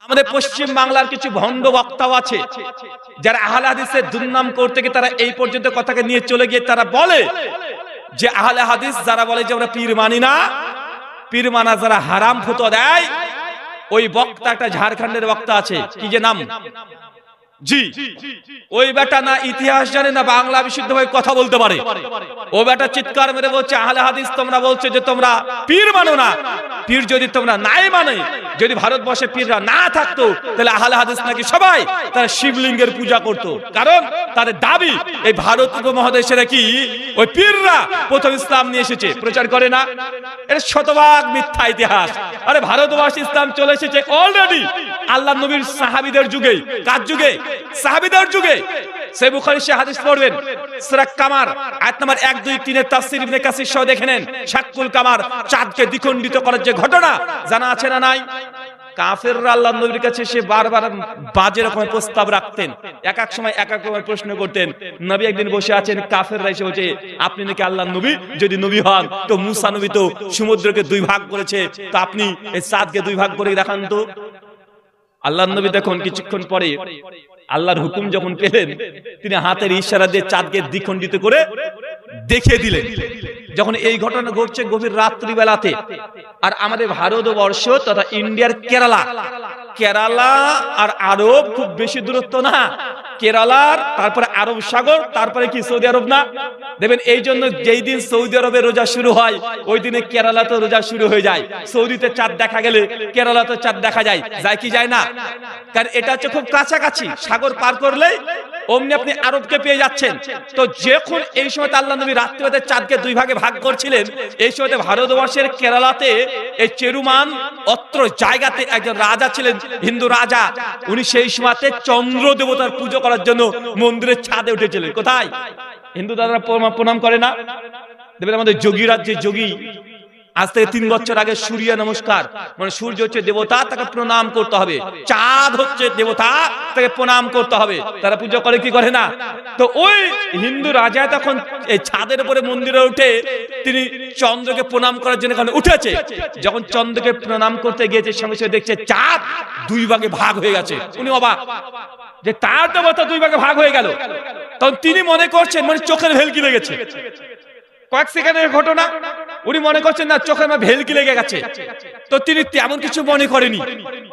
আমাদের পশ্চিম বাংলার কিছু ভণ্ড বক্তাও আছে যারা আহলে হাদিসের দুর্নাম করতে গিয়ে তারা এই পর্যন্ত কথাকে নিয়ে চলে গিয়ে তারা বলে যে আহলে হাদিস যারা বলে যে আমরা পীর মানি না, পীর মানা যারা হারাম ফতোয়া দেয়, ওই বক্তা একটা ঝাড়খণ্ডের বক্তা আছে, কি যে নাম, জি, ওই বেটা না ইতিহাস জানে না বাংলা বিশুদ্ধভাবে কথা বলতে পারে। ও বেটা চিৎকার মেরে বলছে আহলে হাদিস তোমরা বলছো যে তোমরা পীর মানো না, পীর যদি তোমরা নাই মানে, যদি ভারতবর্ষে পীররা না থাকতো তাহলে আহলে হাদিস নাকি সবাই তারা শিবলিঙ্গের পূজা করতো, কারণ তাদের দাবি এই ভারত উপমহাদেশে নাকি ওই পীররা প্রথম ইসলাম নিয়ে এসেছে, প্রচার করে না? এটা শতভাগ মিথ্যা ইতিহাস। আরে ভারতবর্ষে ইসলাম চলে এসেছে অলরেডি আল্লাহ নবীর সাহাবীদের যুগে। কার যুগে? সাহাবীদের যুগে। সহিহ বুখারী সে হাদিস পড়বেন, সূরা কামার আয়াত নাম্বার 1, 2, 3 এর তাফসীর ইবনে কাসির সহ দেখে নেন। শাক্কুল কামার, চাঁদকে দ্বিখণ্ডিত করার যে ঘটনা জানা আছে না নাই? কাফেররা আল্লাহর নবীর কাছে সে বারবার বাজে রকমের প্রস্তাব রাখতেন, এক এক সময় এক এক রকমের প্রশ্ন করতেন। নবী একদিন বসে আছেন, কাফেররা এসে বলছে আপনি নাকি আল্লাহর নবী, যদি নবী হন তো মুসা নবী তো সমুদ্রকে 2 ভাগ করেছে, তো আপনি এই চাঁদকে 2 ভাগ করে দেখান তো। আল্লাহর নবী দেখুন কিছুক্ষণ পরে আল্লাহর হুকুম যখন পেলেন, তিনি হাতের ইশারা দিয়ে চাঁদকে দ্বিখণ্ডিত করে দেখিয়ে দিলেন। যখন এই ঘটনা ঘটছে গভীর রাত্রিবেলাতে, আর আমাদের ভারতবর্ষ তথা ইন্ডিয়ার কেরালা আর আরব খুব বেশি দূরত্ব না, কেরালার তারপরে আরব সাগর, তারপরে কি সৌদি আরব না? দেখবেন এই জন্য যেই দিন সৌদি আরবে রোজা শুরু হয় ওই দিনে কেরালাতে রোজা শুরু হয়ে যায়। সৌদিতে চাঁদ দেখা গেলে কেরালাতে চাঁদ দেখা যায়, যায় কি যায় না? কারণ এটা হচ্ছে খুব কাছাকাছি, সাগর পার করলেই অমনি আপনি আরবকে পেয়ে যাচ্ছেন। তো যখন এই সময় আল্লাহ নবী রাত্রিবেলাতে চাঁদকে 2 ভাগে ভাগ করছিলেন, এই সময় ভারতবর্ষের কেরালাতে এই চেরুমান অত্র জায়গাতে একজন রাজা ছিলেন, হিন্দু রাজা। উনি সেই সময়তে চন্দ্র দেবতার পুজো করার জন্য মন্দিরের ছাদে উঠেছিলেন। কোথায়? হিন্দু দাদারা প্রণাম করে না? দেখবেন আমাদের যোগীরা, যে যোগী আজ থেকে 3 বছর আগে সূর্য নমস্কার, মানে সূর্য হচ্ছে দেবতা, তাকে প্রণাম করতে হবে, চাঁদ হচ্ছে দেবতা, তাকে প্রণাম করতে হবে, তারা পুজো করে কি করে না? তো ওই হিন্দু রাজা তখন এই ছাদের উপরে মন্দিরে উঠে তিনি চন্দ্রকে প্রণাম করার জন্য এখানে উঠেছে। যখন চন্দ্রকে প্রণাম করতে গিয়েছে সঙ্গে সঙ্গে দেখছে চাঁদ 2 ভাগে ভাগ হয়ে গেছে। উনি অবাক যে তার দেবতা 2 ভাগে ভাগ হয়ে গেল। তখন তিনি মনে করছেন মানে চোখের ভেলকি লেগেছে, কয়েক সেকেন্ডের ঘটনা, উনি মনে করছেন না চোখে আমার ভেলকি লেগে গেছে। তো তিনি তেমন কিছু মনে করেনি।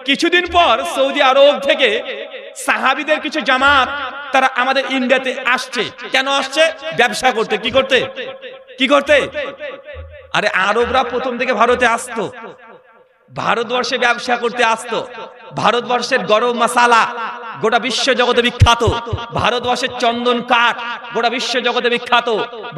কিছুদিন পর সৌদি আরব থেকে সাহাবীদের কিছু জামাত তারা আমাদের ইন্ডিয়াতে আসছে। কেন আসছে? ব্যবসা করতে। কি করতে? কি করতে? আরে আরবরা প্রথম থেকে ভারতে আসতো, ভারতবর্ষে ব্যবসা করতে আসতো। ভারতবর্ষের গরম মশালা গোটা বিশ্ব জগতে বিখ্যাত, ভারতবর্ষের চন্দন কাঠ গোটা বিশ্ব জগতে বিখ্যাত,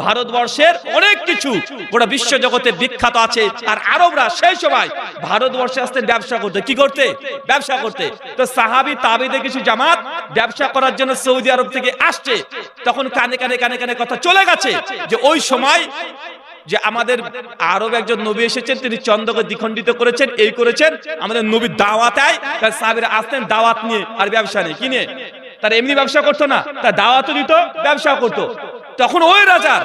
ভারতবর্ষের অনেক কিছু গোটা বিশ্ব জগতে বিখ্যাত আছে। আর আরবরা সেই সময় ভারতবর্ষে আসতেন ব্যবসা করতে। কি করতে? ব্যবসা করতে। তো সাহাবী তাবেঈদের কিছু জামাত ব্যবসা করার জন্য সৌদি আরব থেকে আসছে। তখন কানে কানে কানে কানে কথা চলে গেছে যে ওই সময় যে আমাদের আরব একজন নবী এসেছেন, তিনি চন্দ্রকে দ্বিখণ্ডিত করেছেন, এই করেছেন, আমাদের নবীর দাওয়াত আয়। তার সাহাবীরা আসতেন দাওয়াত নিয়ে, আর ব্যবসা নিয়ে। কি নিয়ে? তারা এমনি ব্যবসা করতো না, তার দাওয়াতও দিত, ব্যবসা করতো। তখন ওই রাজার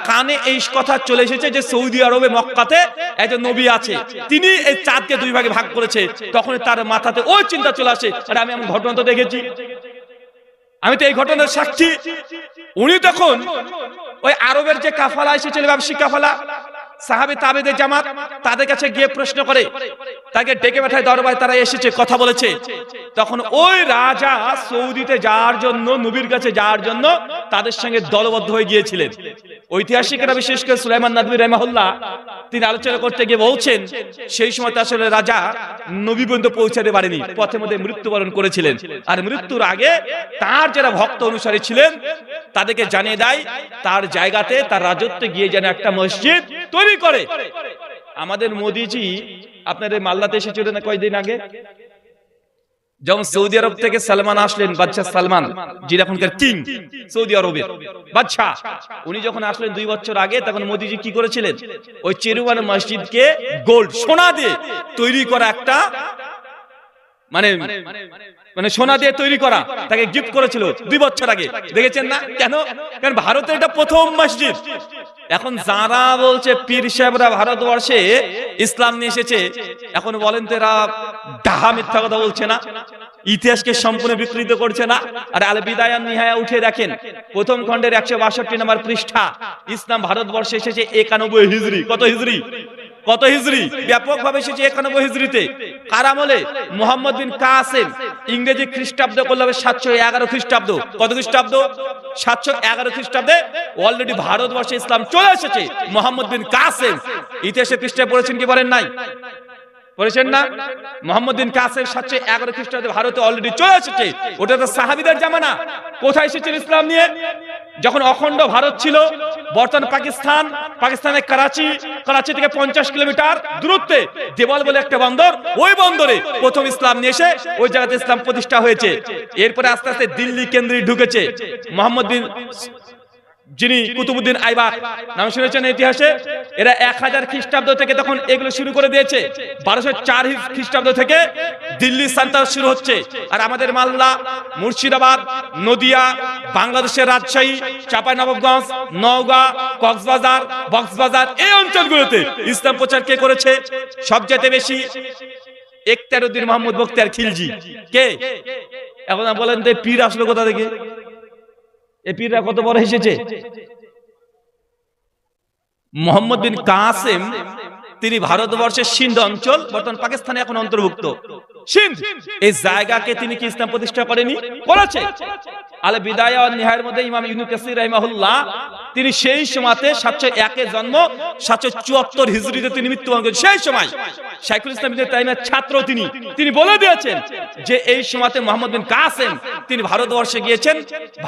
কানে এই কথা চলে এসেছে যে সৌদি আরবে মক্কাতে একজন নবী আছে, তিনি এই চাঁদকে 2 ভাগে ভাগ করেছে। তখন তার মাথাতে ওই চিন্তা চলে আসে, আরে আমি এমন ঘটনা তো দেখেছি, আমি তো এই ঘটনার সাক্ষী। উনি তখন ওই আরবের যে কাফালা এসেছিল, ব্যবসায়িক কাফালা, সাহাবী তাবেঈদের জামাত, তাদের কাছে গিয়ে প্রশ্ন করে, তাকে ডেকে পাঠায় দরবারে, তারা এসেছে, কথা বলেছে। তখন ওই রাজা সৌদিতে যাওয়ার জন্য, নবীর কাছে যাওয়ার জন্য তাদের সঙ্গে দলবদ্ধ হয়ে গিয়েছিলেন। ঐতিহাসিকরা বিশেষ করে সুলাইমান নাদভী রাহিমাহুল্লাহ তিনি আলোচনা করতে গিয়ে বলছেন সেই সময় আসলে রাজা নবী পর্যন্ত পৌঁছাতে পারেনি, পথের মধ্যে মৃত্যুবরণ করেছিলেন। আর মৃত্যুর আগে তার যারা ভক্ত অনুসারী ছিলেন তাদেরকে জানিয়ে দেয় তার জায়গাতে, তার রাজত্বে গিয়ে যেন একটা মসজিদ তৈরি করে। আমাদের মোদিজি আপনাদের মাল্লাতে এসেছিলেন না কয়েকদিন আগে, যখন সৌদি আরব থেকে সালমান আসলেন, বাদশা সালমান, যিনি এখনকার কিং সৌদি আরবের বাদশা, উনি যখন আসলেন 2 বছর আগে, তখন মোদিজি কি করেছিলেন? ওই চেরুমান মসজিদকে গোল্ড, সোনা দিয়ে তৈরি করা একটা মানে মানে সোনা দিয়ে তৈরি করা, তাকে গিফট করেছিল 2 বছর আগে, দেখেছেন না? কেন? কারণ ভারতে এটা প্রথম মসজিদ। এখন যারা বলছে পীর সাহেবরা ভারতবর্ষে ইসলাম নিয়ে এসেছে, এখন বলেন তো এরা ডাহা মিথ্যা কথা বলছে না? ইতিহাসকে সম্পূর্ণ বিকৃত করছে না? আর আল বিদায়া নিহায়া উঠে দেখেন প্রথম খণ্ডের 162 নম্বর পৃষ্ঠা, ইসলাম ভারতবর্ষে এসেছে 91 হিজরি। কত হিজরি? কত হিজরি? ব্যাপকভাবে এসেছে 91 হিজরিতে। কার আমলে? মুহাম্মদ বিন কাসেম। ইংরেজি খ্রিস্টাব্দ করলে হবে 711 খ্রিস্টাব্দ। কত খ্রিস্টাব্দ? 711 খ্রিস্টাব্দে অলরেডি ভারতবর্ষে ইসলাম চলে এসেছে। মুহাম্মদ বিন কাসেম ইতিহাসে পৃষ্ঠায় পড়েছেন কি পড়েন নাই? পড়েছেন না? মুহাম্মদ বিন কাসেম 711 খ্রিস্টাব্দে ভারতে অলরেডি চলে এসেছে। ওটা তো সাহাবীদের জামানা। কোথায় এসেছিল ইসলাম নিয়ে? যখন অখণ্ড ভারত ছিল, বর্তমান পাকিস্তান, পাকিস্তানের করাচি থেকে 50 কিলোমিটার দূরত্বে দেওয়াল বলে একটা বন্দর, ওই বন্দরে প্রথম ইসলাম নিয়ে এসে ওই জায়গাতে ইসলাম প্রতিষ্ঠা হয়েছে। এরপরে আস্তে আস্তে দিল্লি কেন্দ্রে ঢুকেছে। মুহাম্মদ বিন, যিনি কুতুবউদ্দিন আইবাক নাম শুনেছেন ইতিহাসে, এরা 1000 খ্রিস্টাব্দ থেকে তখন এগুলো শুরু করে দিয়েছে। 1204 খ্রিস্টাব্দ থেকে দিল্লি সান্তাস শুরু হচ্ছে। আর আমাদের মালদা, মুর্শিদাবাদ, নদিয়া, বাংলাদেশের রাজশাহী, চাঁপাইনবাবগঞ্জ, নওগাঁ, কক্সবাজার এই অঞ্চলগুলোতে ইসলাম প্রচার কে করেছে? সবচেয়ে বেশি ইখতিয়ারউদ্দিন মোহাম্মদ বখতিয়ার খিলজি। কে? এখন বলেন তো পীর আসলো কোথা থেকে? এই পীররা কত বড় এসেছে? মুহাম্মদ বিন কাসেম তিনি ভারতবর্ষের সিন্ধ অঞ্চল, বর্তমান পাকিস্তানে এখন অন্তর্ভুক্ত সিন্ধ, এই জায়গাকে তিনি কি ইসলাম প্রতিষ্ঠা করেনি? করেছে। আল বিদায়া ওয়ান নিহায়ার মধ্যে ইমাম ইবনে কাসির রাহিমাহুল্লাহ তিনি সেই সময়তে 701 জন্ম, 774 হিজরিতে তিনি মৃত্যুবরণ করেছেন। সেই সময় শাইখুল ইসলাম ইবনে তাইমিয়ার ছাত্র তিনি বলে দিয়েছেন যে এই সময়তে মুহাম্মদ বিন কাসেম তিনি ভারতবর্ষে গিয়েছেন,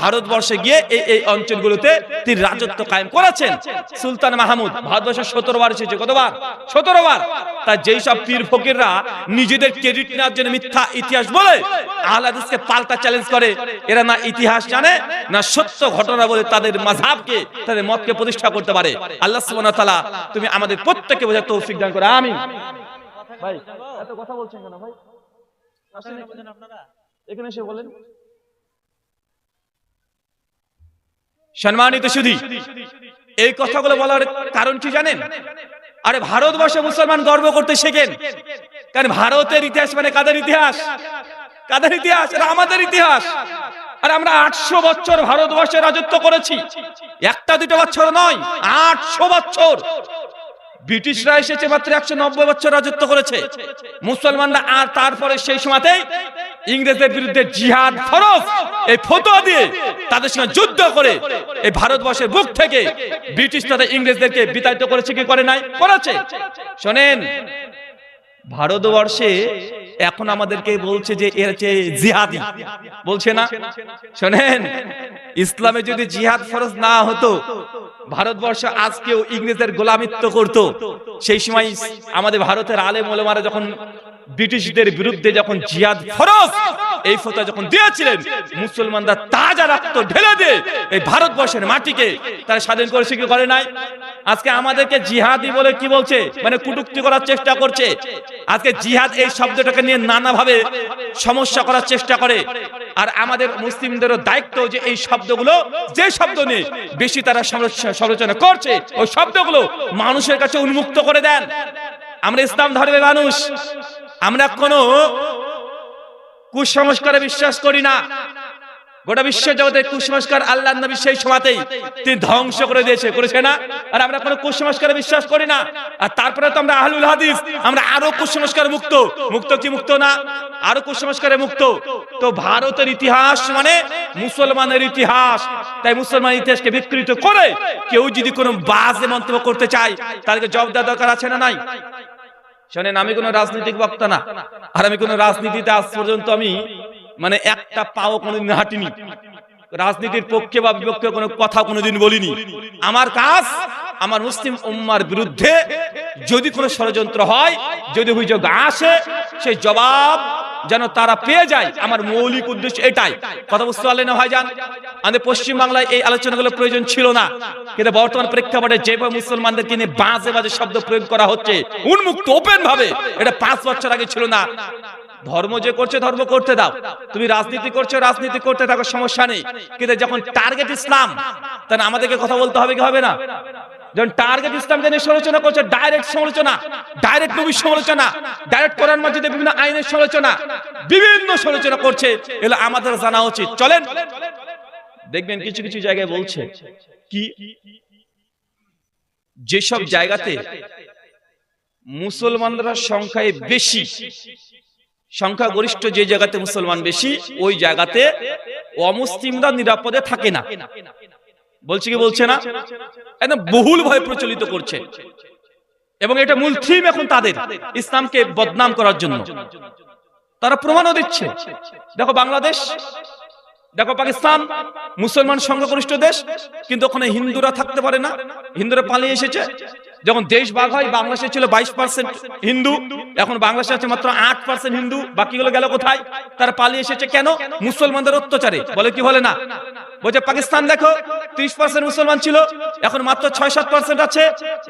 ভারতবর্ষে গিয়ে এই অঞ্চলগুলোতে তিনি রাজত্ব কায়েম করেছেন। সুলতান মাহমুদ ভারতবর্ষে 17 বার এসেছে। কতবার? 17 বার। তাই যেই সব পীর ফকিররা নিজেদের ক্রেডিট নেওয়ার জন্য মিথ্যা ইতিহাস বলে আহলে হাদিসকে পাল্টা চ্যালেঞ্জ করে, এরা না ইতিহাস জানে না সত্য ঘটনা বলে তাদের মাযহাবকে, তাদের মতকে প্রতিষ্ঠা করতে পারে। আল্লাহ সুবহানাহু ওয়া তাআলা তুমি আমাদের প্রত্যেককে বোঝার তৌফিক দান করে, আমিন। ভাই এত কথা বলছেন কেন ভাই? আসেন আপনারা এখানে এসে বলেন। সম্মানিত সুধী, এই কথাগুলো বলার কারণ কি জানেন? আরে ভারতবর্ষে মুসলমান গর্ব করতে শেখেন, কারণ ভারতের ইতিহাস মানে কাদের ইতিহাস? কাদের ইতিহাস? এটা আমাদের ইতিহাস। আর আমরা 800 বছর ভারতবর্ষে রাজত্ব করেছি, একটা দুটো বছর নয়, 800 বছর। ব্রিটিশরা এসেছে মাত্র 190 বছর রাজত্ব করেছে। মুসলমানরা আর তারপরে সেই সময়তেই ইংরেজদের বিরুদ্ধে জিহাদ ফরজ এই ফতোয়া দিয়ে তাদের সঙ্গে যুদ্ধ করে এই ভারতবর্ষের বুক থেকে ব্রিটিশ তথা ইংরেজদেরকে বিতাড়িত করেছে কি করে নাই? করেছে। শোনেন, ভারতবর্ষে এখন আমাদেরকে বলছে যে এর চেয়ে জিহাদি বলছে না? শোনেন, ইসলামে যদি জিহাদ ফরজ না হতো, ভারতবর্ষ আজকেও ইংরেজদের গোলামিত্ব করত। সেই সময় আমাদের ভারতের আলেম ওলামারা যখন ব্রিটিশদের বিরুদ্ধে যখন জিহাদ ফরজ এই ফতোয়া যখন দিয়েছিলেন, মুসলমানরা তাজা রক্ত ঢেলে দিয়ে এই ভারতবর্ষের মাটিকে তারা স্বাধীন করেছে কি করে নাই? আজকে আমাদেরকে জিহাদি বলে কি বলছে? মানে কটূক্তি করার চেষ্টা করছে। আজকে জিহাদ এই শব্দটাকে নিয়ে নানাভাবে সমস্যা করার চেষ্টা করে। আর আমাদের মুসলিমদেরও দায়িত্ব যে এই শব্দগুলো, যে শব্দ নিয়ে বেশি তারা সমালোচনা করছে, ওই শব্দগুলো মানুষের কাছে উন্মুক্ত করে দেন। আমরা ইসলাম ধর্মের মানুষ, আমরা কোনো কুসংস্কারে বিশ্বাস করি না। গোটা বিশ্ব জগতের কুসংস্কার আল্লাহর নবী সেই সময়তেই তিনি ধ্বংস করে দিয়েছে, করেছে না? আর আমরা কোনো কুসংস্কারে বিশ্বাস করি না। আর তারপরে তো আমরা আহলুল হাদিস, আমরা আরো কুসংস্কার মুক্ত। মুক্ত কি মুক্ত না? আরো কুসংস্কারে মুক্ত। তো ভারতের ইতিহাস মানে মুসলমানের ইতিহাস। তাই মুসলমান ইতিহাসকে বিকৃত করে কেউ যদি কোনো বাজে মন্তব্য করতে চায়, তাদেরকে জবাব দেওয়া দরকার আছে না নাই? শোনেন, আমি কোনো রাজনৈতিক বক্তা না, আর আমি কোনো রাজনীতিতে আজ পর্যন্ত আমি মানে একটা পাও কোনোদিন হাঁটিনি। রাজনীতির পক্ষে বা বিপক্ষে কোনো কথা কোনোদিন বলিনি। আমার কাজ আমার মুসলিম উম্মার বিরুদ্ধে যদি কোনো ষড়যন্ত্র হয়, যদি অভিযোগ আসে, সেই জবাব যেন তারা পেয়ে যায়, আমার মৌলিক উদ্দেশ্য এটাই। কথা বুঝতে পারলেন না ভাইজান? আমাদের পশ্চিম বাংলায় এই আলোচনাগুলো প্রয়োজন ছিল না, কিন্তু বর্তমান প্রেক্ষাপটে যেভাবে মুসলমানদেরকে নিয়ে বাজে বাজে শব্দ প্রয়োগ করা হচ্ছে উন্মুক্ত ওপেন ভাবে, এটা 5 বছর আগে ছিল না। ধর্ম যে করছে ধর্ম করতে দাও, তুমি রাজনীতি করছো রাজনীতি করতে থাকো, সমস্যা নেই। কিন্তু যখন টার্গেট ইসলাম, তাহলে আমাদেরকে কথা বলতে হবে কি হবে না? যখন টার্গেট ইসলামকে নিয়ে সমালোচনা করছে, ডাইরেক্ট সমালোচনা, ডাইরেক্ট নবীর সমালোচনা, ডাইরেক্ট কোরআন মাজিদে বিভিন্ন আইনের সমালোচনা, বিভিন্ন সমালোচনা করছে, এগুলো আমাদের জানা উচিত। চলেন দেখবেন কিছু কিছু জায়গায় বলছে কি, যেসব জায়গাতে মুসলমানরা সংখ্যায় বেশি, সংখ্যাগরিষ্ঠ যে জায়গাতে মুসলমান বেশি, ওই জায়গাতে অমুসলিমরা নিরাপদে থাকে না। বলছে কি বলছে না? একদম বহুল ভাবে প্রচলিত করছে, এবং এটা মূল থিম এখন তাদের, ইসলামকে বদনাম করার জন্য। তারা প্রমাণও দিচ্ছে। দেখো বাংলাদেশ, দেখো পাকিস্তান, মুসলমান সংখ্যাগরিষ্ঠ দেশ, কিন্তু ওখানে হিন্দুরা থাকতে পারে না, হিন্দুরা পালিয়ে এসেছে। যখন দেশ ভাগ হয়, বাংলাদেশে ছিল 22% হিন্দু, এখন বাংলাদেশে আছে মাত্র 8% হিন্দু, বাকিগুলো গেল কোথায়? তারা পালিয়ে এসেছে কেন? মুসলমানদের অত্যাচারে। বলে কি বলে না? বলছে পাকিস্তান দেখো 30% মুসলমান ছিল, এখন মাত্র 6-7% আছে,